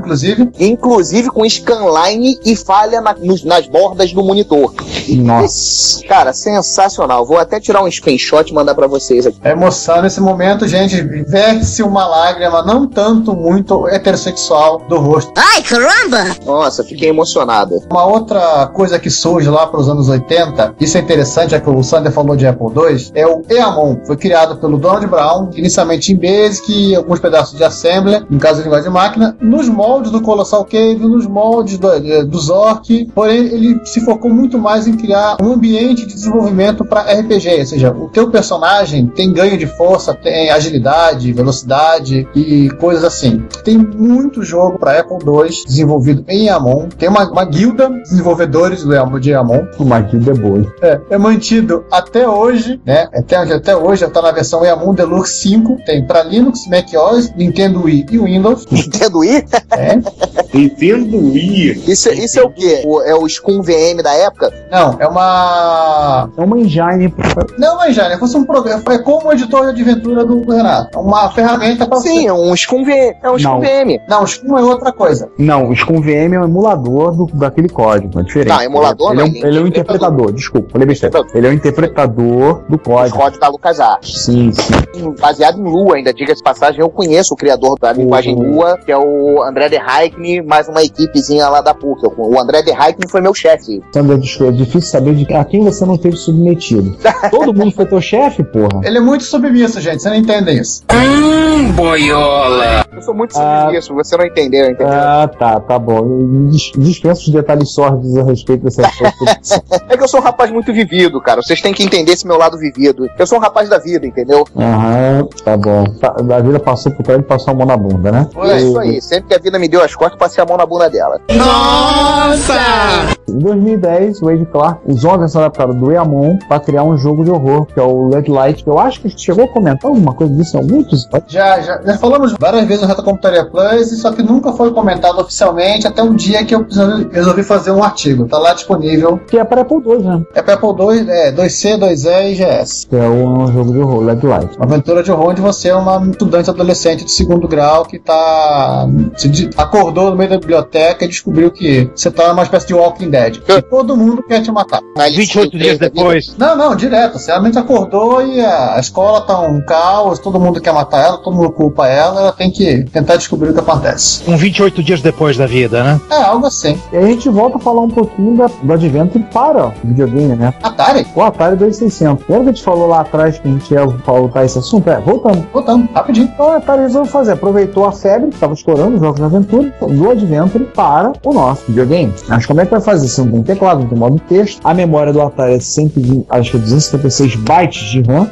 inclusive com scanline e falha nas bordas do monitor. Nossa. Cara, sensacional. Vou até tirar um screenshot e mandar pra vocês aqui. É emoção nesse momento, gente. Verte uma lágrima, não tanto muito heterossexual do rosto. Ai, caramba! Nossa, fiquei emocionado. Uma outra coisa que surge lá para os anos 80, isso é interessante, é que o Sander falou de Apple II, é o EAMON. Foi criado pelo Donald Brown, inicialmente em Basic e alguns pedaços de Assembler, no caso da linguagem de máquina, nos moldes do Colossal Cave, nos moldes do Zork, porém ele se focou muito mais em criar um ambiente de desenvolvimento para RPG, ou seja, o teu personagem tem ganho de força, tem agilidade, velocidade e coisas assim. Tem muito jogo para Apple II desenvolvido em EAMON, tem uma guilda de desenvolvedores de EAMON. Uma guilda boa. É mantido até hoje, né? Até hoje está na versão EAMON Deluxe Deluxe 5, tem pra Linux, macOS, Nintendo Wii e Windows. Nintendo Wii? É. Nintendo Wii. Isso é o quê? É o Scum VM da época? Não, é uma... É uma engine. Não é uma engine, é fosse um programa. É como o editor de aventura do Renato. É uma ferramenta pra Sim, é um Scum VM. É um Scum VM. Não, o Scum é outra coisa. Não, o Scum VM é um emulador daquele código, é diferente. Não, emulador não. Ele é um interpretador, desculpa, falei besteira. Ele é um interpretador do código. O código da LucasArts. Sim. Baseado em Lua, ainda diga-se de passagem, eu conheço o criador da linguagem Lua, que é o André de Haikny, mais uma equipezinha lá da PUC. O André de Haikny foi meu chefe. Sandra, é difícil saber a quem você não teve submetido. Todo mundo foi teu chefe, porra? Ele é muito submisso, gente, você não entende isso. Boiola! Eu sou muito submisso, você não entendeu, entendeu? Ah, tá bom. Eu dispenso os detalhes sórdidos a respeito dessa coisa. É que eu sou um rapaz muito vivido, cara. Vocês têm que entender esse meu lado vivido. Eu sou um rapaz da vida, entendeu? Aham, tá bom. A vida passou por trás e passou a mão na bunda, né? É isso aí. Sempre que a vida me deu as costas, eu passei a mão na bunda dela. Nossa! Em 2010, o Wade Clark usou a versão adaptada do Eamon para criar um jogo de horror, que é o Red Light, que eu acho que chegou a comentar alguma coisa disso em algum episódio. Já falamos várias vezes no Retro Computaria Plus, só que nunca foi comentado oficialmente até um dia que eu resolvi fazer um artigo. Tá lá disponível. Que é para Apple II, né? É para Apple II, 2C, 2E e GS. Que é um jogo de horror, Red Light. Uma aventura de horror onde você é uma estudante adolescente de segundo grau que acordou no meio da biblioteca e descobriu que você tá numa espécie de Walking Dead. E todo mundo quer te matar. 28 dias depois. Não, direto. Você realmente acordou e a escola tá um caos, todo mundo quer matar ela, todo mundo culpa ela tem que tentar descobrir o que acontece. 28 dias depois da vida, né? É, algo assim. E aí a gente volta a falar um pouquinho do Adventure para o videogame, né? Atari? O Atari 2600. Lembra que a gente falou lá atrás que a gente ia voltar esse assunto? Voltamos, rapidinho. Então a Atari resolveu fazer, aproveitou a febre que estava estourando os jogos de aventura do Adventure para o nosso videogame. Mas como é que vai fazer? Se não tem teclado, não tem modo texto, a memória do Atari é 256 bytes de RAM.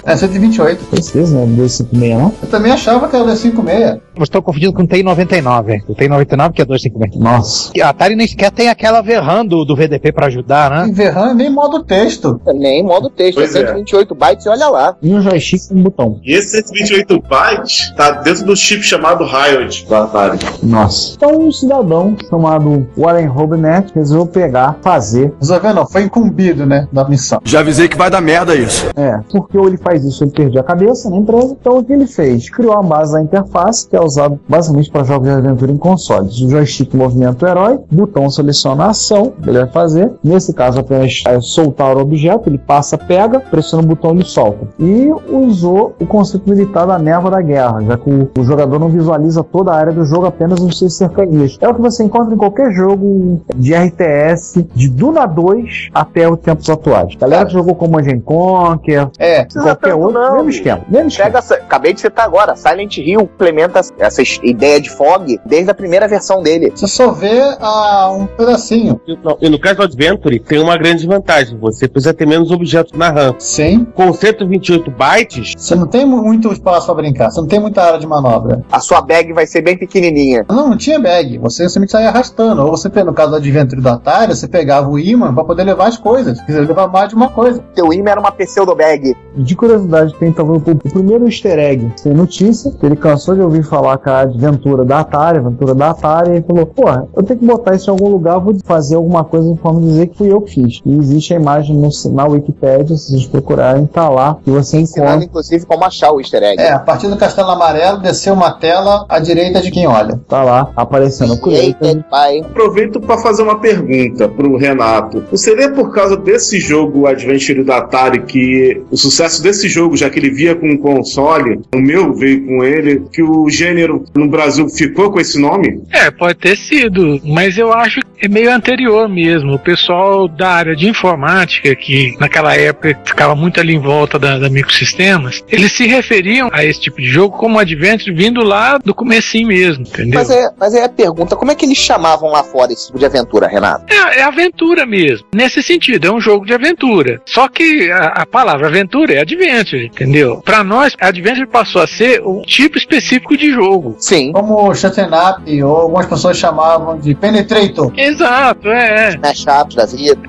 É 128. Certeza, né? 256 não? Eu também achava que era 256. Você está confundindo com o TI-99. O TI-99 que é 256. Nossa. A Atari nem sequer tem aquela VRAM do VDP para ajudar, né? E VRAM nem modo texto. Nem modo texto, Pois é 128 bytes e olha lá. E um joystick com um botão. E esse 128 bytes tá dentro do chip chamado Riot do Atari. Nossa. Então um cidadão chamado Warren Robinett resolveu Resolveu não, foi incumbido, né, da missão. Já avisei que vai dar merda isso. Porque ou ele faz isso, ele perdia a cabeça na empresa. Então o que ele fez? Criou a base da interface, que é usado basicamente para jogos de aventura em consoles. O joystick movimenta o herói, o botão seleciona a ação que ele vai fazer. Nesse caso, apenas soltar o objeto, ele passa, pega, pressiona o botão e ele solta. E usou o conceito militar da névoa da guerra, já que o jogador não visualiza toda a área do jogo, apenas os seus cercanias. É o que você encontra em qualquer jogo de RTS, de Duna 2 até os tempos atuais. Galera que jogou Command & Conquer, qualquer outro, mesmo esquema. Acabei de citar agora, Silent Hill implementa essa ideia de fog desde a primeira versão dele. Você só vê um pedacinho. E no caso do Adventure, tem uma grande vantagem. Você precisa ter menos objetos na RAM. Sim. Com 128 bytes... Você não tem muito espaço pra brincar. Você não tem muita área de manobra. A sua bag vai ser bem pequenininha. Não tinha bag. Você simplesmente saía arrastando. Ou você, no caso do Adventure do Atari, você pegava o ímã pra poder levar as coisas. Se quiser levar mais de uma coisa. Teu ímã era uma pseudo bag. De curiosidade, tem talvez o primeiro easter egg sem notícia, que ele cansou de ouvir falar com a aventura da Atari, e ele falou, porra, eu tenho que botar isso em algum lugar, vou fazer alguma coisa em forma de dizer que fui eu que fiz. E existe a imagem na Wikipédia, se vocês procurarem, tá lá, que você encontra. Inclusive, como achar o easter egg. A partir do Castelo Amarelo, desceu uma tela à direita de quem olha. Tá lá, aparecendo. Aproveito para fazer uma pergunta pro Renato. Seria por causa desse jogo, o Adventure da Atari, que o sucesso desse jogo, já que ele via com o console, o meu veio com ele, que o gênero no Brasil ficou com esse nome? Pode ter sido, mas eu acho que é meio anterior mesmo. O pessoal da área de informática, que naquela época ficava muito ali em volta da microsistemas, eles se referiam a esse tipo de jogo como Adventure vindo lá do comecinho mesmo, entendeu? Mas é a pergunta, como é que eles chamavam lá fora esse tipo de aventura, Renato? É aventura mesmo, nesse sentido, é um jogo de aventura. Só que a palavra aventura é Adventure. Adventure, entendeu? Pra nós, Adventure passou a ser um tipo específico de jogo. Sim. Como Shut'em Up, ou algumas pessoas chamavam de Penetrator. Exato, Smash-ups da vida.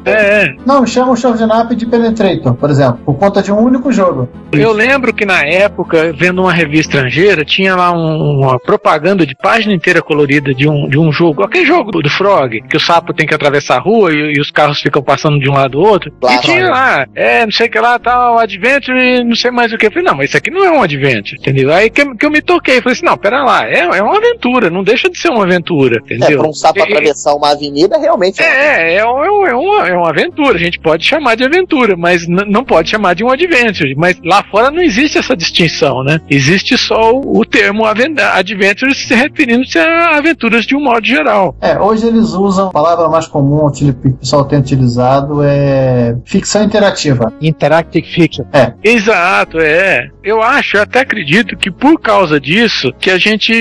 Não, chamam o Shut'em Up de Penetrator, por exemplo, por conta de um único jogo. Eu lembro que na época, vendo uma revista estrangeira, tinha lá uma propaganda de página inteira colorida de um jogo, aquele jogo do Frog, que o sapo tem que atravessar a rua e os carros ficam passando de um lado do outro. Claro, e tinha lá, não sei o que lá, tal, Adventure, não sei mais o que. Eu falei, não, mas isso aqui não é um Adventure, entendeu? Aí que eu me toquei, falei assim, não, pera lá, é uma aventura, não deixa de ser uma aventura, entendeu? Pra um sapo atravessar uma avenida, realmente é uma aventura, a gente pode chamar de aventura, mas não pode chamar de um Adventure. Mas lá fora não existe essa distinção, né? Existe só o termo Adventure se referindo-se a aventuras de um modo geral. Hoje eles usam, a palavra mais comum que o pessoal tem utilizado é ficção interativa. Interactive fiction. Exato, eu acho, eu até acredito que por causa disso, que a gente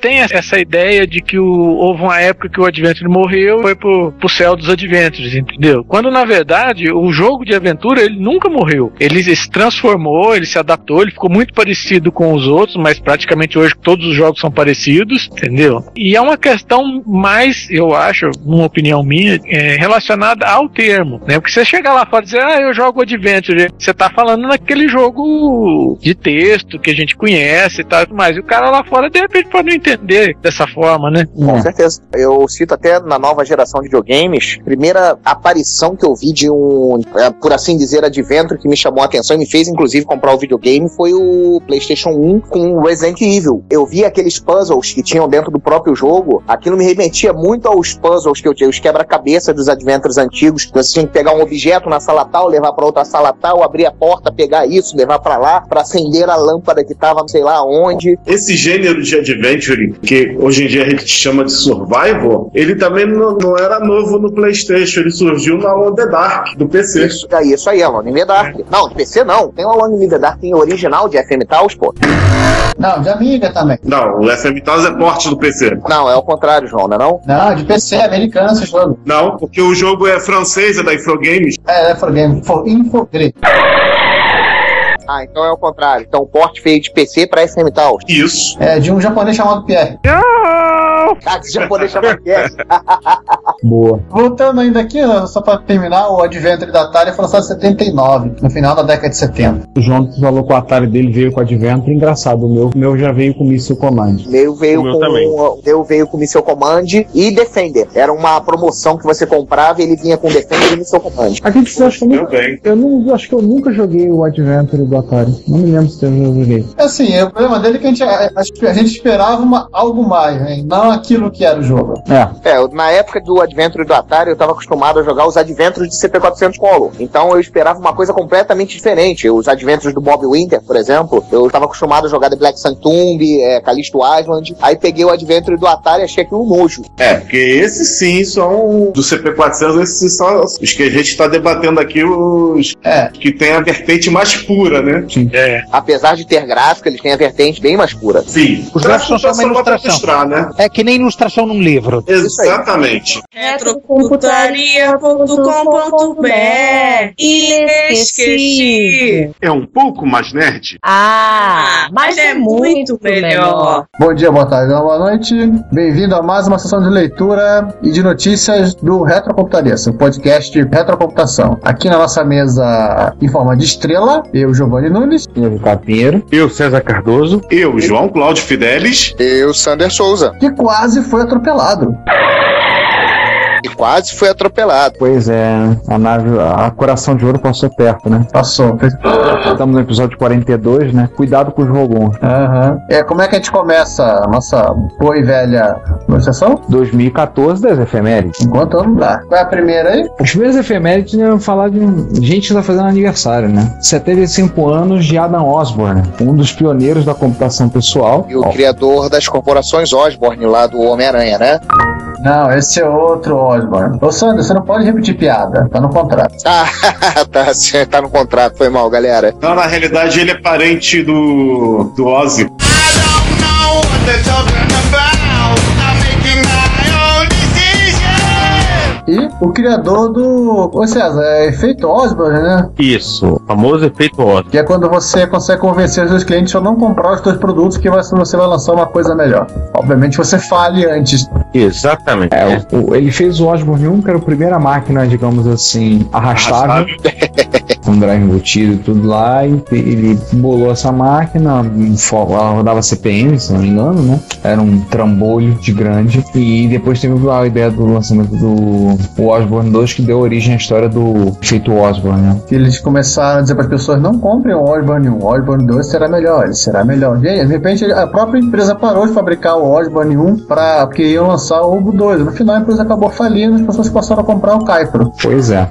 tem essa ideia de que houve uma época que o Adventure morreu e foi pro céu dos Adventures, entendeu? Quando na verdade o jogo de aventura ele nunca morreu. Ele se transformou, ele se adaptou, ele ficou muito parecido com os outros, mas praticamente hoje todos os jogos são parecidos, entendeu? E é uma questão mais, eu acho, uma opinião minha, relacionada ao termo, né? Porque você chega lá fora e dizer, eu jogo Adventure, você tá falando naquele jogo de texto que a gente conhece e tal, mas o cara lá fora de repente pode não entender dessa forma, né? Com certeza. Eu cito até na nova geração de videogames, primeira aparição que eu vi de um, por assim dizer, Adventure que me chamou a atenção e me fez inclusive comprar o videogame foi o PlayStation 1 com Resident Evil. Eu vi aqueles puzzles que tinham dentro do próprio jogo, aquilo me remetia muito aos puzzles que eu tinha, os quebra-cabeça dos Adventures antigos, que você tinha que pegar um objeto na sala tal, levar pra outra sala tal, abrir a porta, pegar isso, levar pra lá, pra acender a lâmpada que tava sei lá onde. Esse gênero de Adventure, que hoje em dia a gente chama de Survival, ele também não era novo no PlayStation, ele surgiu no Alone in the Dark, do PC. Isso aí, Alone in the Dark. Não, de PC não, tem o Alone in the Dark em original de FM Taos, pô. Não, de Amiga também. Não, o FM Taos é porte do PC. Não, é o contrário, João, não é não? Não, de PC, americano esse jogo. Não, porque o jogo é francês, é da Infogames. É Infogames, Infogrid. Então é o contrário. Então o porte veio de PC pra FM Taos. Isso. É de um japonês chamado Pierre. Esse japonês chamado Pierre. Boa. Voltando ainda aqui, só pra terminar, o Adventure da Atari foi lançado em 79, no final da década de 70. O João falou que o Atari dele veio com o Adventure, engraçado, o meu já veio com Missile Command. O meu veio com Missile Command e Defender. Era uma promoção que você comprava e ele vinha com Defender e Missile Command. Eu acho que eu nunca joguei o Adventure do Atari. Não me lembro se eu já joguei. Assim, o problema dele é que a gente esperava algo mais, né? Não aquilo que era o jogo. Na época do Adventure do Atari, eu estava acostumado a jogar os Adventures de CP400 Color. Então eu esperava uma coisa completamente diferente. Os Adventures do Bob Winter, por exemplo, eu estava acostumado a jogar The Black Sun Tomb, Callisto Island. Aí peguei o Adventure do Atari e achei aquilo um nojo. Porque esses sim são do CP400, esses são os que a gente está debatendo aqui, os que tem a vertente mais pura, né? Sim. Apesar de ter gráfico, eles têm a vertente bem mais pura. Sim. Os gráficos são uma ilustração. Né? É que nem ilustração num livro. Exatamente. Retrocomputaria.com.br Inesquecível. É um pouco mais nerd? Mas é muito melhor. Bom dia, boa tarde, boa noite. Bem-vindo a mais uma sessão de leitura e de notícias do Retrocomputaria, seu podcast de retrocomputação. Aqui na nossa mesa, em forma de estrela, eu, Giovanni Nunes. Eu, Ricardo Pinheiro. Eu, César Cardoso. Eu, João Cláudio Fidelis. Eu, Sander Souza. Que quase foi atropelado. Quase foi atropelado. Pois é, a Coração de Ouro passou perto, né? Passou. Estamos no episódio 42, né? Cuidado com os Rogons. Como é que a gente começa a nossa boa e velha sessão? 2014 das efemérides. Enquanto não dá. Qual é a primeira aí? As primeiras efemérides iam falar de gente que tá fazendo aniversário, né? 75 anos de Adam Osborne, um dos pioneiros da computação pessoal. E o criador das corporações Osborne lá do Homem-Aranha, né? Não, esse é outro Osborne. Ô, Sandro, você não pode repetir piada. Tá no contrato. Tá no contrato. Foi mal, galera. Não, na realidade, ele é parente do Ozzy. E o criador do... Ô César, é efeito Osborne, né? Isso, o famoso efeito Osborne. Que é quando você consegue convencer os seus clientes a não comprar os seus produtos, que você vai lançar uma coisa melhor. Obviamente você fale antes. Exatamente. Ele fez o Osborne 1, que era a primeira máquina, digamos assim, arrastável. Com drive embutido e tudo lá, e ele bolou essa máquina, ela rodava CPM, se não me engano, né? Era um trambolho de grande, e depois teve a ideia do lançamento do Osborne 2, que deu origem à história do efeito Osborne, né? Eles começaram a dizer para as pessoas: não comprem o Osborne 1, o Osborne 2 será melhor, ele será melhor. E aí, de repente, a própria empresa parou de fabricar o Osborne 1 porque iam lançar o Obo 2. No final, a empresa acabou falindo e as pessoas passaram a comprar o Kypro. Pois é.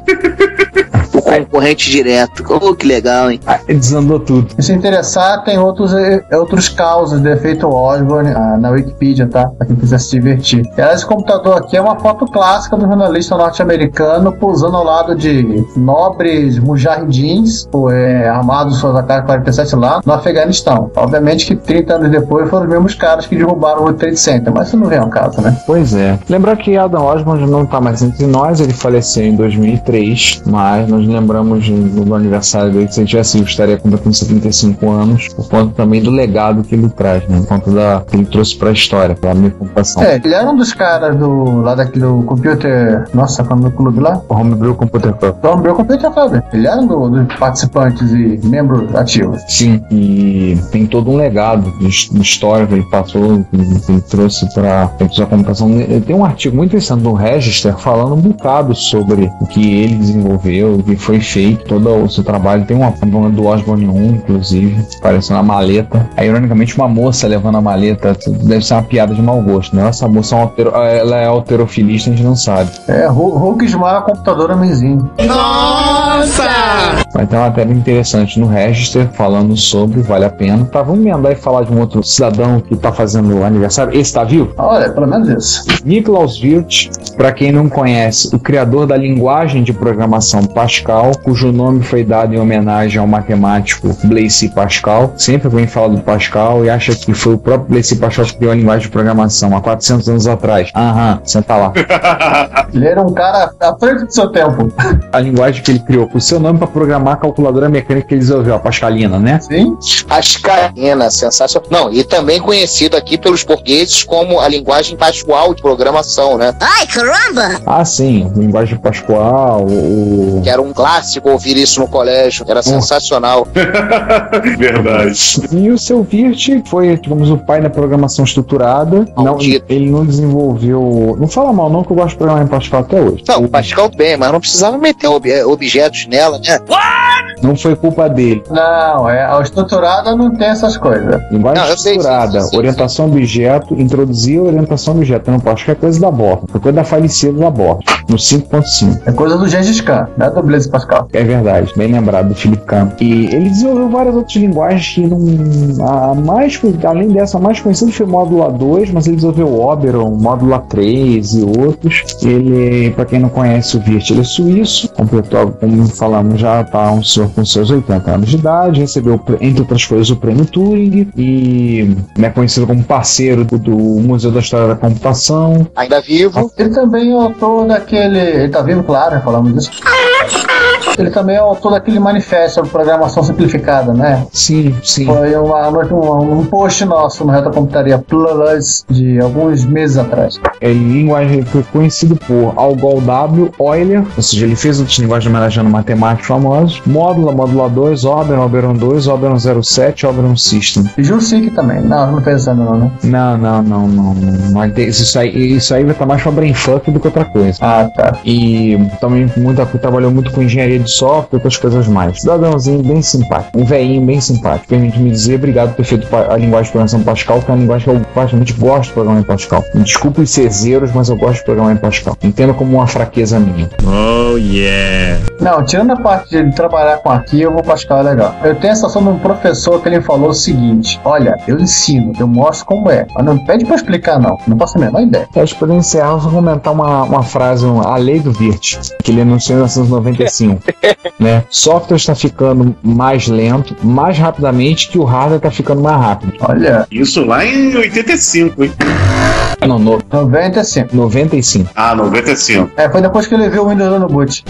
O concorrente direto. Oh, que legal, hein? Desandou tudo. Se interessar, tem outros causos de efeito Osborne na Wikipedia, tá? Pra quem quiser se divertir. Esse computador aqui é uma foto clássica do jornalista norte-americano posando ao lado de nobres mujahidins, armados suas AK-47 lá no Afeganistão. Obviamente que 30 anos depois foram os mesmos caras que derrubaram o World Trade Center, mas isso não vem ao caso, né? Pois é. Lembrar que Adam Osborne não tá mais entre nós, ele faleceu em 2003, mas nós lembramos do aniversário dele, que se ele tivesse vivo, estaria completando 75 anos, por conta também do legado que ele traz, né? Por conta que ele trouxe pra história, pra minha computação. Ele era um dos caras lá daquele Computer... Nossa, qual é o clube lá? O Homebrew Computer Club. O Homebrew Computer Club. Ele era um dos participantes e membros ativos. Sim, e tem todo um legado de história que ele passou, que ele trouxe pra sua computação. Tem um artigo muito interessante do Register falando um bocado sobre o que ele desenvolveu, o que foi feito, todo o seu trabalho. Tem uma do Osborne 1, inclusive, parecendo uma maleta. Aí, ironicamente, uma moça levando a maleta deve ser uma piada de mau gosto, né? Essa moça ela é alterofilista, a gente não sabe. Hulk esmaga computador homenzinho. Nossa! Vai ter uma matéria interessante no Register falando sobre, vale a pena. Tá, vamos emendar e falar de um outro cidadão que tá fazendo aniversário. Esse tá vivo? Olha, pelo menos isso. Niklaus Wirth, pra quem não conhece, o criador da linguagem de programação Pascal, cujo nome foi dado em homenagem ao matemático Blaise Pascal. Sempre alguém fala do Pascal e acha que foi o próprio Blaise Pascal que criou a linguagem de programação há 400 anos atrás. Senta lá. Ele era um cara à frente do seu tempo. A linguagem que ele criou com o seu nome para programar a calculadora mecânica que ele desenvolveu, a Pascalina, né? Sim. Pascalina, sensacional. Não, e também conhecido aqui pelos portugueses como a linguagem Pascual de programação, né? Ai, caramba! Sim, linguagem Pascual, que era um clássico ouvir isso no colégio, era sensacional. Verdade. E o seu Wirth foi, digamos, o pai da programação estruturada. Não, ele não desenvolveu... Não fala mal não, que eu gosto de programar em Pascal até hoje. Não, o Pascal bem, mas não precisava meter objetos nela, né? Não foi culpa dele. Não, a estruturada não tem essas coisas. Linguagem estruturada, orientação a objeto, introduzir a orientação a objeto. Eu não posso, que é coisa da borda. É coisa da falecida da borda. No 5.5. É coisa do Gengis Khan, não é do Blaise Pascal. É verdade, bem lembrado do Philip Kahn. E ele desenvolveu várias outras linguagens que além dessa, a mais conhecida foi o Módulo A2, mas ele desenvolveu o Oberon, Módulo A3 e outros. Ele, para quem não conhece o Wirth, ele é suíço, completou, como falamos, já está um senhor com seus 80 anos de idade, recebeu, entre outras coisas, o prêmio Turing e é conhecido como parceiro do Museu da História da Computação. Ainda vivo. Ele também é autor daquele... Ele tá vivo, claro, falamos disso. Ele também é autor daquele manifesto sobre programação simplificada, né? Sim. Foi um post nosso no Retrocomputaria Plus de alguns meses atrás. Linguagem foi conhecido por Algol W, Euler, ou seja, ele fez outras linguagens homenageando matemáticos famosos, Módulo A2, Oberon 2, Oberon 07, Oberon System. E Jursik também. Não fez essa não, né? Não. Isso aí vai estar mais pra brainfuck do que outra coisa. Tá. E também trabalhou muito com engenharia de software e outras coisas mais. Cidadãozinho bem simpático. Um velhinho bem simpático. Permite me dizer, obrigado por ter feito a linguagem de programação Pascal, que é uma linguagem que eu praticamente gosto de programar em Pascal. Me desculpe os ceseiros, mas eu gosto de programar em Pascal. Entendo como uma fraqueza minha. Oh, yeah. Não, tirando a parte de trabalhar com arquivo, o Pascal é legal. Eu tenho a sensação de um professor que ele falou o seguinte: olha, eu ensino, eu mostro como é, mas não pede pra explicar não faço a menor ideia. Acho que para encerrar, vou comentar uma frase, a lei do Wirth, que ele anunciou em 1995. Né? Software está ficando mais lento, mais rapidamente que o hardware está ficando mais rápido. Olha, isso lá em 85, hein? Não, 95. 95. Ah, 95. Foi depois que ele viu o Windows no boot.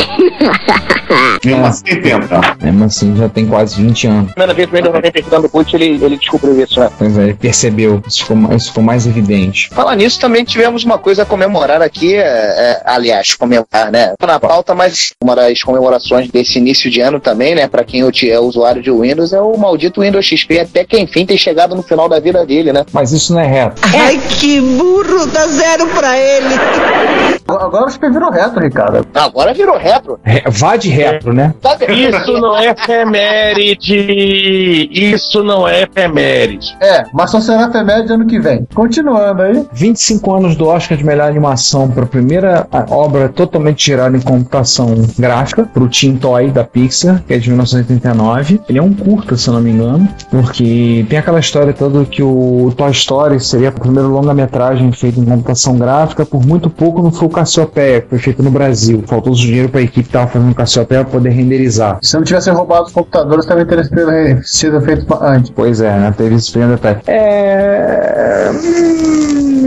Mesmo assim, tenta. Mesmo assim, já tem quase 20 anos. Primeira vez que o Windows 95 no boot, ele descobriu isso, né? Pois é, ele percebeu. Isso ficou mais evidente. Falar nisso, também tivemos uma coisa a comemorar aqui, aliás, comemorar, né? Na pauta, mas uma das comemorações desse início de ano também, né? Pra quem é usuário de Windows, é o maldito Windows XP, até que enfim tem chegado no final da vida dele, né? Mas isso não é reto. Ai, que burro, dá 0 pra ele. Agora o XP virou retro, Ricardo. Agora virou retro. Vá de retro, né? Isso não é efeméride. Isso não é efeméride. Mas só será efeméride ano que vem. Continuando aí. 25 anos do Oscar de melhor animação para a primeira obra totalmente gerada em computação gráfica, pro Teen Toy da Pixar, que é de 1989. Ele é um curta, se eu não me engano, porque tem aquela história toda que o Toy Story seria o primeiro longa-metragem feito em computação gráfica. Por muito pouco não foi o Cassiopeia, que foi feito no Brasil. Faltou dinheiro para a equipe que estava fazendo o Cassiopeia para poder renderizar. Se não tivessem roubado os computadores, também teria sido feito antes. Pois é, né? Teve esse pequeno detalhe.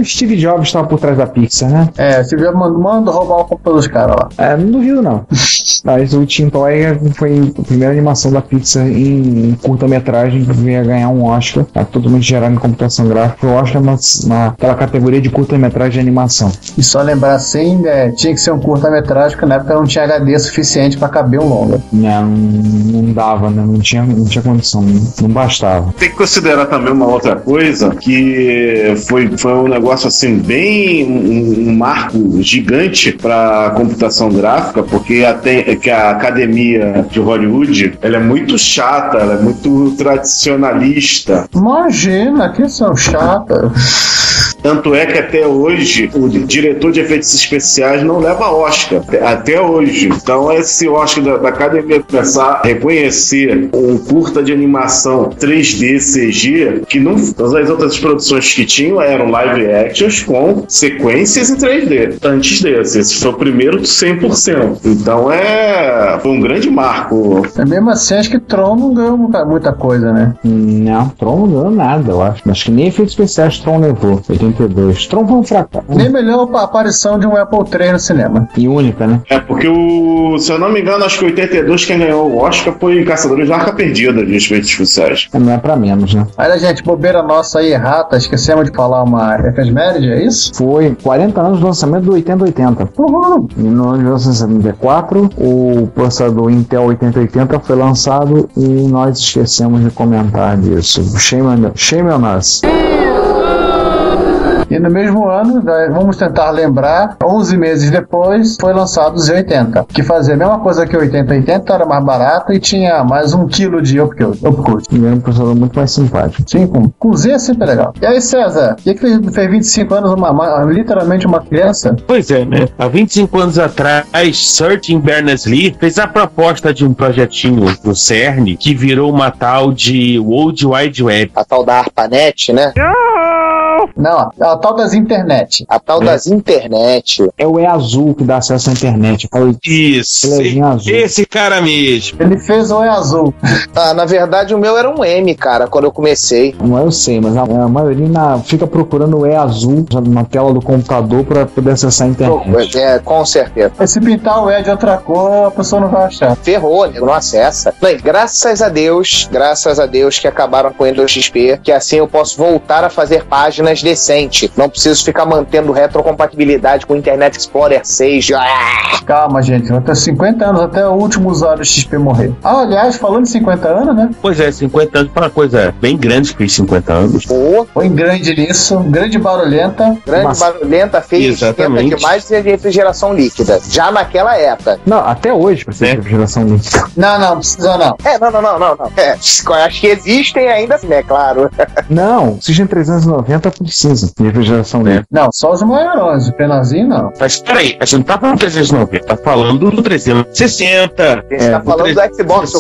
Steve Jobs estava por trás da Pixar, né? Steve Jobs manda roubar o computador dos caras lá. Não duvido, não. Mas o Teen Toy foi a primeira animação da Pixar em curta-metragem que veio a ganhar um Oscar. Totalmente gerado em computação gráfica. O Oscar naquela categoria de curta-metragem de animação. E só lembrar assim, tinha que ser um curta-metragem, porque na época não tinha HD suficiente para caber um longa. Não dava, né? Não tinha condição, não bastava. Tem que considerar também uma outra coisa, que foi um negócio assim, bem um marco gigante para computação gráfica, porque que a academia de Hollywood, ela é muito chata, ela é muito tradicionalista. Imagina, que são chatas. Tanto é que até hoje o diretor de efeitos especiais não leva Oscar. Até hoje. Então esse Oscar da academia começar a reconhecer um curta de animação 3D CG, que não, as outras produções que tinham eram live actions com sequências em 3D. Antes desse, esse foi o primeiro 100%. Então foi um grande marco. Mesmo assim, acho que Tron não ganhou muita coisa, né? Não, Tron não ganhou nada, eu acho. Acho que nem efeitos especiais Tron levou. 82. Tron foi um fracasso. Nem melhor a aparição de um Apple III no cinema. E única, né? Porque se eu não me engano, acho que 82 quem ganhou o Oscar foi Caçadores de Arca Perdida de efeitos especiais. Não é pra menos, né? Olha, gente, bobeira nossa aí, errata. Esquecemos de falar uma efeméride, é isso? Foi 40 anos do lançamento do 8080. Uhum. Em 1974, o processador Intel 8080 foi lançado e nós esquecemos de comentar disso. Shame on us. E no mesmo ano, vamos tentar lembrar, 11 meses depois, foi lançado o Z80, que fazia a mesma coisa que o 8080, era mais barato e tinha mais 1 kg de upcode. E era um processador muito mais simpático. Sim, com Z é sempre legal. E aí, César, o que fez 25 anos literalmente uma criança? Pois é, né? Há 25 anos atrás, Sergey Berners-Lee fez a proposta de um projetinho no CERN que virou uma tal de World Wide Web. A tal da ARPANET, né? Não, a tal das internet. A tal das internet. É o E azul que dá acesso à internet. Isso. Esse cara mesmo. Ele fez o E azul. Na verdade, o meu era um M, cara, quando eu comecei. Não, eu sei, mas a maioria fica procurando o E azul na tela do computador para poder acessar a internet. Com certeza. E se pintar o E de outra cor, a pessoa não vai achar. Ferrou, não acessa. Mas, graças a Deus que acabaram com o Windows XP, que assim eu posso voltar a fazer páginas decentes. Não preciso ficar mantendo retrocompatibilidade com o Internet Explorer 6. Calma, gente. Vai ter 50 anos até o último usuário do XP morrer. Aliás, falando em 50 anos, né? Pois é, 50 anos foi uma coisa bem grande, fez 50 anos. Foi grande nisso, grande barulhenta. Barulhenta, fez esquenta demais de refrigeração líquida. Já naquela época. Não, até hoje precisa de refrigeração líquida. Não precisa não. Não. Acho que existem ainda, né? Claro. Não, System 390 precisa de refrigeração líquida. Não, só os maiorões, o penazinho não. Mas peraí, a gente não tá falando do 390, tá falando do 360. A gente tá falando do Xbox,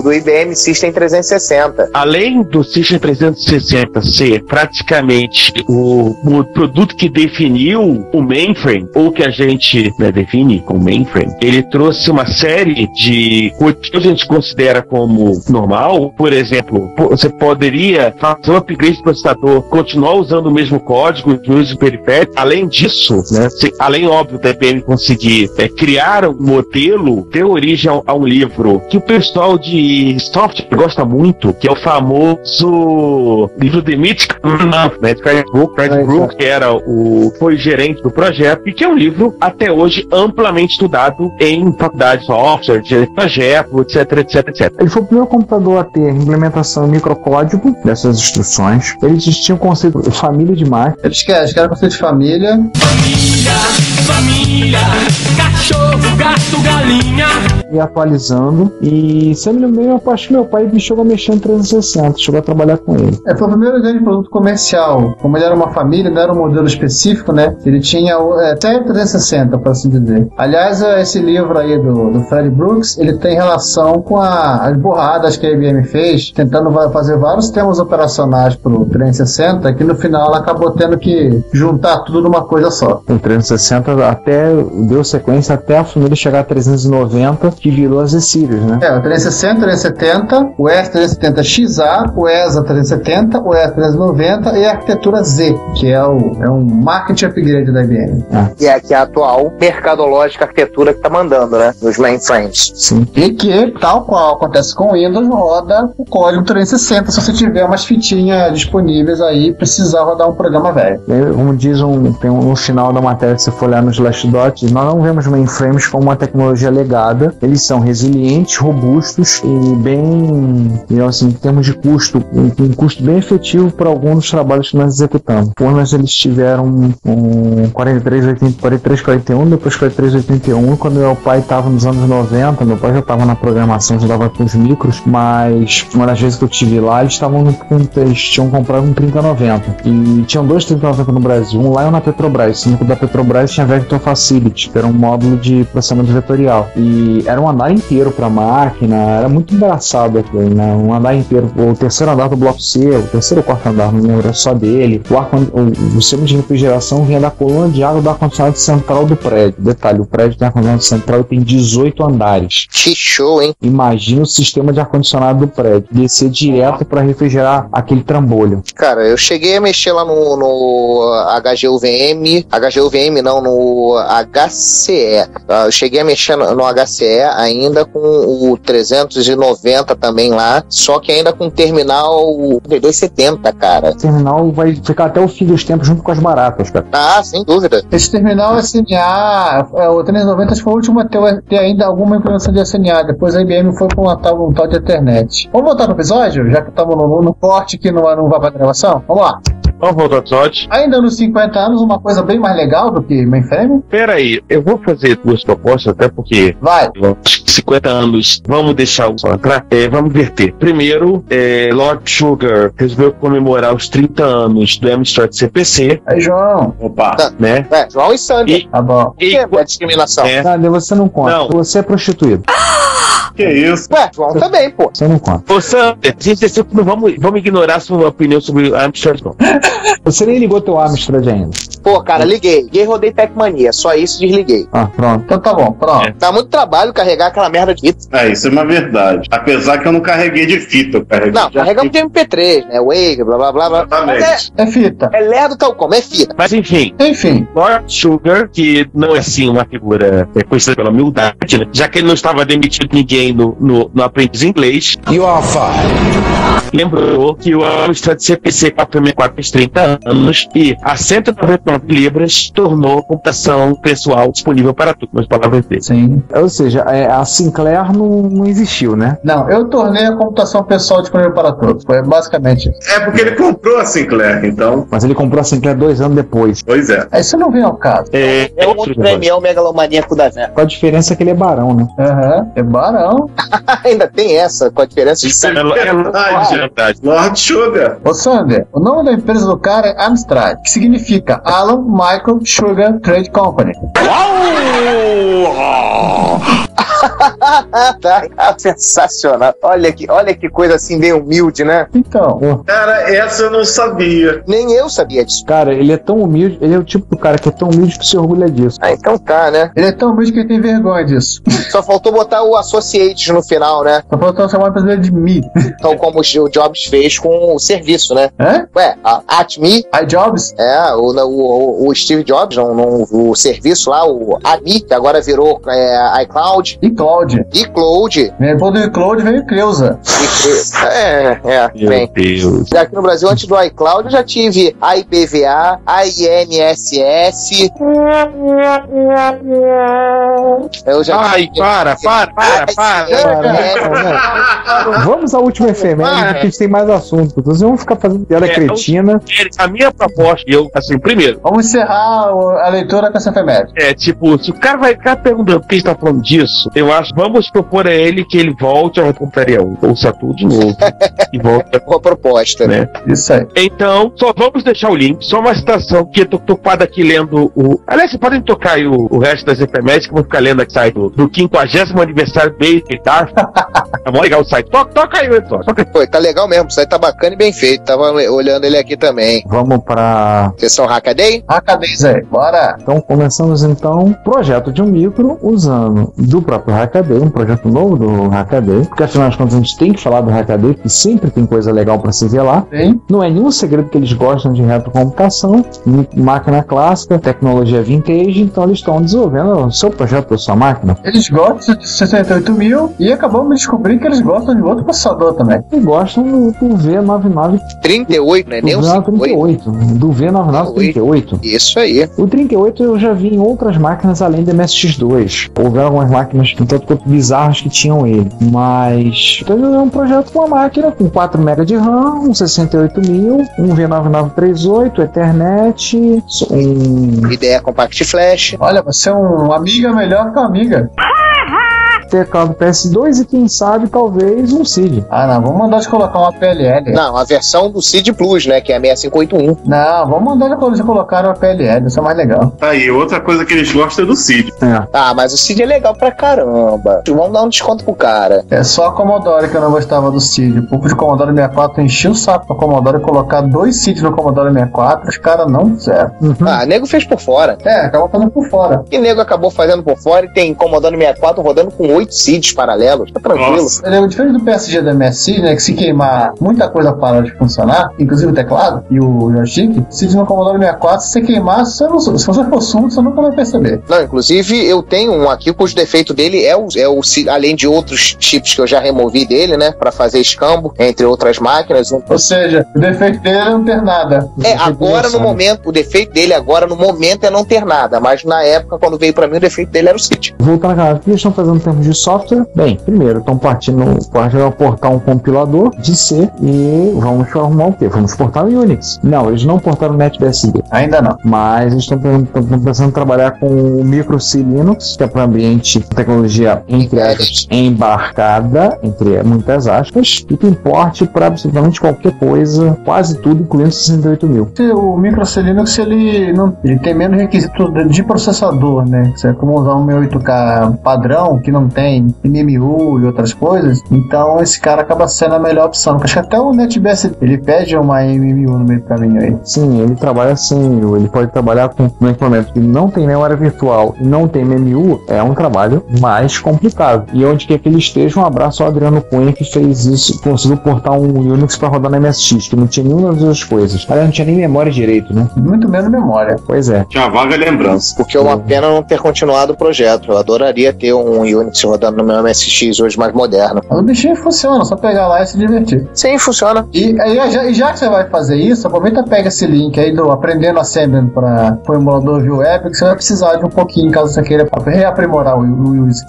do IBM System 360. Além do System 360 ser praticamente o produto que definiu o mainframe, ou que a gente define como mainframe, ele trouxe uma série de coisas que a gente considera como normal. Por exemplo, você poderia fazer um upgrade do processador, continuar usando usando o mesmo código de uso periférico. Além disso, né, além, óbvio, da IBM conseguir criar um modelo, deu origem a um livro que o pessoal de software gosta muito, que é o famoso livro The Mythical Man, né, de Fred Brook, que foi gerente do projeto, e que é um livro, até hoje, amplamente estudado em faculdade de software, de projeto, etc. Ele foi o primeiro computador a ter implementação em microcódigo dessas instruções. Eles tinham o conceito de família de máquina. Eles querem o conceito de família. Família, cachorro, gato, galinha. E atualizando. E sendo meio, acho que meu pai me chegou a mexer em 360, chegou a trabalhar com ele. Foi o primeiro grande produto comercial. Como ele era uma família, não era um modelo específico, né? Ele tinha até 360, por assim dizer. Aliás, esse livro aí do Fred Brooks, ele tem relação com as burradas que a IBM fez, tentando fazer vários sistemas operacionais pro 360, que no final ela acabou tendo que juntar tudo numa coisa só. O 360 até deu sequência até a família chegar a 390, que virou as E-Series, né? O 360, 370, o ES370XA, o ESA 370, o ES390 e a arquitetura Z, que é um market upgrade da IBM. Que é a atual mercadológica arquitetura que tá mandando, né? Nos mainframes. Sim. E que, tal qual acontece com o Windows, roda o código 360 se você tiver umas fitinhas disponíveis aí e precisar rodar um programa velho. Como diz tem no final da matéria, se for olhar nos Slashdot, nós não vemos mainframes como uma tecnologia legada. Eles são resilientes, robustos e bem, assim, em termos de custo, um custo bem efetivo para alguns dos trabalhos que nós executamos. Mas eles tiveram um 4341, depois 4381, quando meu pai estava nos anos 90, meu pai já estava na programação, já estava com os micros, mas uma das vezes que eu estive lá, eles tinham comprado um 3090 e tinham dois 3090 no Brasil, um lá e um na Petrobras. O da Petrobras tinha Vector Facility, que era um módulo de processamento vetorial, e era um andar inteiro para máquina, era muito engraçado aquilo, né? Um andar inteiro, o terceiro andar do bloco C, o terceiro ou quarto andar, não lembro, só dele. O sistema de refrigeração vinha da coluna de água do ar-condicionado central do prédio. Detalhe, o prédio tem ar-condicionado central e tem 18 andares. Que show, hein? Imagina o sistema de ar-condicionado do prédio, descer direto para refrigerar aquele trambolho. Cara, eu cheguei a mexer lá no HGUVM não, no HCE. Eu cheguei a mexer no HCE ainda com o 390 também lá, só que ainda com o terminal 3270, cara. O terminal vai ficar até o fim dos tempos junto com as baratas, cara. Ah, sem dúvida. Esse terminal SNA, o 390 foi o último a ter ainda alguma implementação de SNA, depois a IBM foi com um tal de Ethernet. Vamos voltar pro episódio, já que estamos no corte que não vai pra gravação? Vamos lá. Vamos voltar ao episódio. Ainda nos 50 anos, uma coisa bem mais legal do que mainframe? Pera aí, eu vou fazer duas propostas, até porque... Vai. 50 anos, vamos deixar o entrar? Vamos verter. Primeiro, Lord Sugar resolveu comemorar os 30 anos do Amstrad CPC. Aí, João. Opa. Né? João e Sandy. Tá bom. Que é discriminação? Sandy, você não conta. Não. Você é prostituído. Que isso? João também, pô. Você não conta. Ô, Sander, não vamos ignorar sua opinião sobre o Amstrad, não. Você nem ligou teu Amstrad ainda. Pô, cara, liguei e rodei Tecmania, só isso desliguei. Pronto. Então tá bom, pronto. Dá muito trabalho carregar aquela merda de fita. Isso é uma verdade. Apesar que eu não carreguei de fita, eu carreguei Não, carregamos de MP3, né? Wave, blá blá blá blá. Exatamente. É fita. É lerdo tal como, é fita. Mas enfim, Lord Sugar, que não é assim uma figura conhecida pela humildade, né? Já que ele não estava demitindo ninguém no aprendiz inglês. You are fired. Lembrou que o Amstrad CPC 464 fez 30 anos e a 199 libras tornou a computação pessoal disponível para tudo, nas palavras dele. Sim. Ou seja, a Sinclair não existiu, né? Não, eu tornei a computação pessoal disponível para todos. Foi basicamente isso. É porque ele comprou a Sinclair, então. Mas ele comprou a Sinclair 2 anos depois. Pois é. Isso não vem ao caso. É outro premião megalomaníaco da Zé. Com a diferença que ele é barão, né? É barão. Ainda tem essa, com a diferença de Isso é verdade. Lord Sugar. Ô Sander, o nome da empresa do cara é Amstrad, que significa Alan Michael Sugar Trade Company. Sensacional. Olha que coisa assim, bem humilde, né? Então. Cara, essa eu não sabia. Nem eu sabia disso. Cara, ele é tão humilde, ele é o tipo do cara que é tão humilde que se orgulha disso. Ah, então tá, né? Ele é tão humilde que ele tem vergonha disso. Só faltou botar o Associates no final, né? Só faltou chamar a empresa de Me. Então, como o Jobs fez com o serviço, né? É? Ué, a AtMe. iJobs? É, o Steve Jobs, o serviço lá, o AMI, que agora virou iCloud. iCloud. Depois do iCloud veio o Creuza. Bem. Deus. Aqui no Brasil, antes do iCloud, eu já tive a IPVA, a INSS. Eu já Ai, para. Vamos à última efeméride, porque a gente tem mais assunto. Vocês vão ficar fazendo piada cretina. A minha proposta, primeiro. Vamos encerrar a leitura com essa efeméride. Tipo, se o cara vai ficar perguntando por que a gente tá falando disso, eu acho, vamos propor a ele que ele volte ao Computaria 1, ouça tudo de novo. E volta com a proposta, né? Isso aí. Então, só vamos deixar o link, só uma citação, que eu tô tocado aqui lendo o... Aliás, vocês podem tocar aí o resto das efemérides, que eu vou ficar lendo aqui o site do 50º aniversário do Baby Darth. É mó legal o site. Toca aí, Edson. Pô, tá legal mesmo, o site tá bacana e bem feito. Tava olhando ele aqui também. Vamos pra... Sessão Hackaday? Hackaday, Zé. Bora! Então, começamos então projeto de um micro usando do próprio Hackaday, um projeto novo do Hackaday, porque afinal de contas a gente tem que falar do Hackaday, que sempre tem coisa legal pra se ver lá. Sim. Não é nenhum segredo que eles gostam de retrocomputação, máquina clássica, tecnologia vintage, então eles estão desenvolvendo o seu projeto da sua máquina. Eles gostam de 68.000 e acabamos de descobrir que eles gostam de outro processador também. E gostam do V99 38, né? Nem o 38. Do V99 38. Isso aí. O 38 eu já vi em outras máquinas além do MSX2. Houveram algumas máquinas um tanto quanto bizarras que tinham ele. Mas então é um projeto com uma máquina com 4 MB de RAM, um 68.000, um V9938, Ethernet, um IDE Compact Flash. Olha, você é um Amiga melhor que um Amiga. Teclado PS2 e quem sabe talvez um CID. Ah, não, vamos mandar de colocar uma PLL. Não, a versão do CID Plus, né, que é a 6581. Não, vamos mandar de colocar uma PLL, isso é mais legal. Tá aí, outra coisa que eles gostam é do CID. Ah, mas o CID é legal pra caramba. Vamos dar um desconto pro cara. É só a Commodore que eu não gostava do CID. O povo de Commodore 64 encheu o saco pra Commodore colocar 2 CIDs no Commodore 64, os caras não fizeram. Ah, nego fez por fora. Acabou fazendo por fora. E nego acabou fazendo por fora e tem Commodore 64 rodando com 8 CIDs paralelos, tá tranquilo. Nossa. Diferente do PSG da MSI, né, que se queimar muita coisa para de funcionar, inclusive o teclado e o joystick, se no Commodore 64, se você queimar, se você for surdo, você nunca vai perceber. Não, inclusive eu tenho um aqui cujo defeito dele é o além de outros chips que eu já removi dele, né, pra fazer escambo entre outras máquinas. Ou seja, o defeito dele é não ter nada. Agora no momento, o defeito dele agora no momento é não ter nada, mas na época, quando veio pra mim, o defeito dele era o CID. Voltando a o que eles estão fazendo em termos de software? Bem, primeiro, estão partindo a portar um compilador de C e vamos arrumar o quê? Vamos portar o Unix. Não, eles não portaram o NetBSD. Ainda não. Mas eles estão pensando em trabalhar com o Micro C Linux, que é para ambiente tecnologia entre aspas, embarcada, entre muitas aspas, e tem porte para absolutamente qualquer coisa, quase tudo, incluindo 68.000. O Micro C Linux ele tem menos requisito de processador, né? Você é como usar um 68K padrão que não tem MMU e outras coisas, então esse cara acaba sendo a melhor opção. Acho que até o NetBSD ele pede uma MMU no meio do caminho aí. Sim, ele trabalha assim, ele pode trabalhar com um equipamento que não tem memória virtual e não tem MMU, é um trabalho mais complicado. E onde quer que ele esteja, um abraço ao Adriano Cunha, que fez isso, conseguiu portar um Unix para rodar na MSX, que não tinha nenhuma das duas coisas. Aliás, não tinha nem memória direito, né? Muito menos memória. Pois é. Tinha uma vaga lembrança. Porque é uma pena não ter continuado o projeto. Eu adoraria ter um Unix rodando no meu MSX hoje mais moderno. Mas o bichinho funciona, só pegar lá e se divertir. Sim, funciona. E já que você vai fazer isso, aproveita e pega esse link aí do Aprendendo Assembly para o emulador via web, que você vai precisar de um pouquinho, caso você queira reaprimorar o Unix.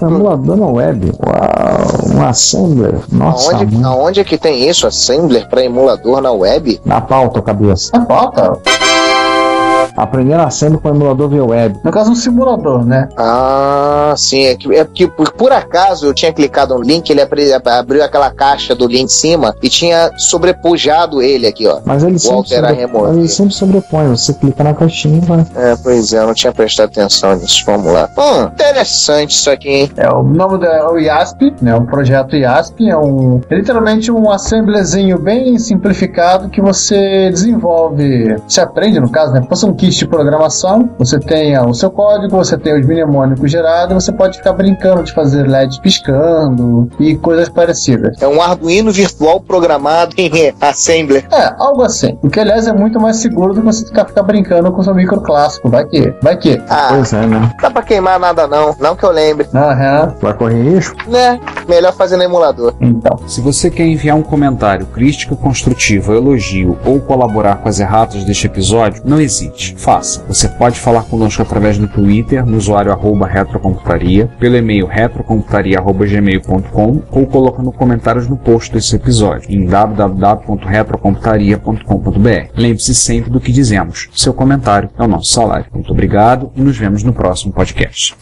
Emulador na web. Uau, um Assembler. Nossa. Aonde é que tem isso? Assembler para emulador na web? Na pauta, cabeça. Na pauta. Aprender Assembly com o emulador via web. No caso, um simulador, né? Ah, sim. É porque por acaso eu tinha clicado no link, ele abriu aquela caixa do link em cima e tinha sobrepujado ele aqui, ó. Mas ele sempre sobrepõe. Você clica na caixinha e vai. Pois é, eu não tinha prestado atenção nisso. Vamos lá. Interessante isso aqui, hein? O nome é o IASP, né? O projeto IASP é literalmente um assemblyzinho bem simplificado que você desenvolve, você aprende no caso, né? Fosse um kit de programação, você tem o seu código, você tem os mnemônicos gerados, você pode ficar brincando de fazer LEDs piscando e coisas parecidas. É um Arduino virtual programado em Assembler. Algo assim. O que, aliás, é muito mais seguro do que você ficar brincando com o seu micro clássico. Vai que. Pois é, né? Não dá pra queimar nada não que eu lembre. Vai correr risco? Né? Melhor fazer no emulador. Então. Se você quer enviar um comentário, crítica construtiva, elogio ou colaborar com as erratas deste episódio, não hesite. Faça. Você pode falar conosco através do Twitter, no usuário @retrocomputaria, pelo e-mail retrocomputaria@gmail.com ou colocando comentários no post desse episódio em www.retrocomputaria.com.br. Lembre-se sempre do que dizemos. Seu comentário é o nosso salário. Muito obrigado e nos vemos no próximo podcast.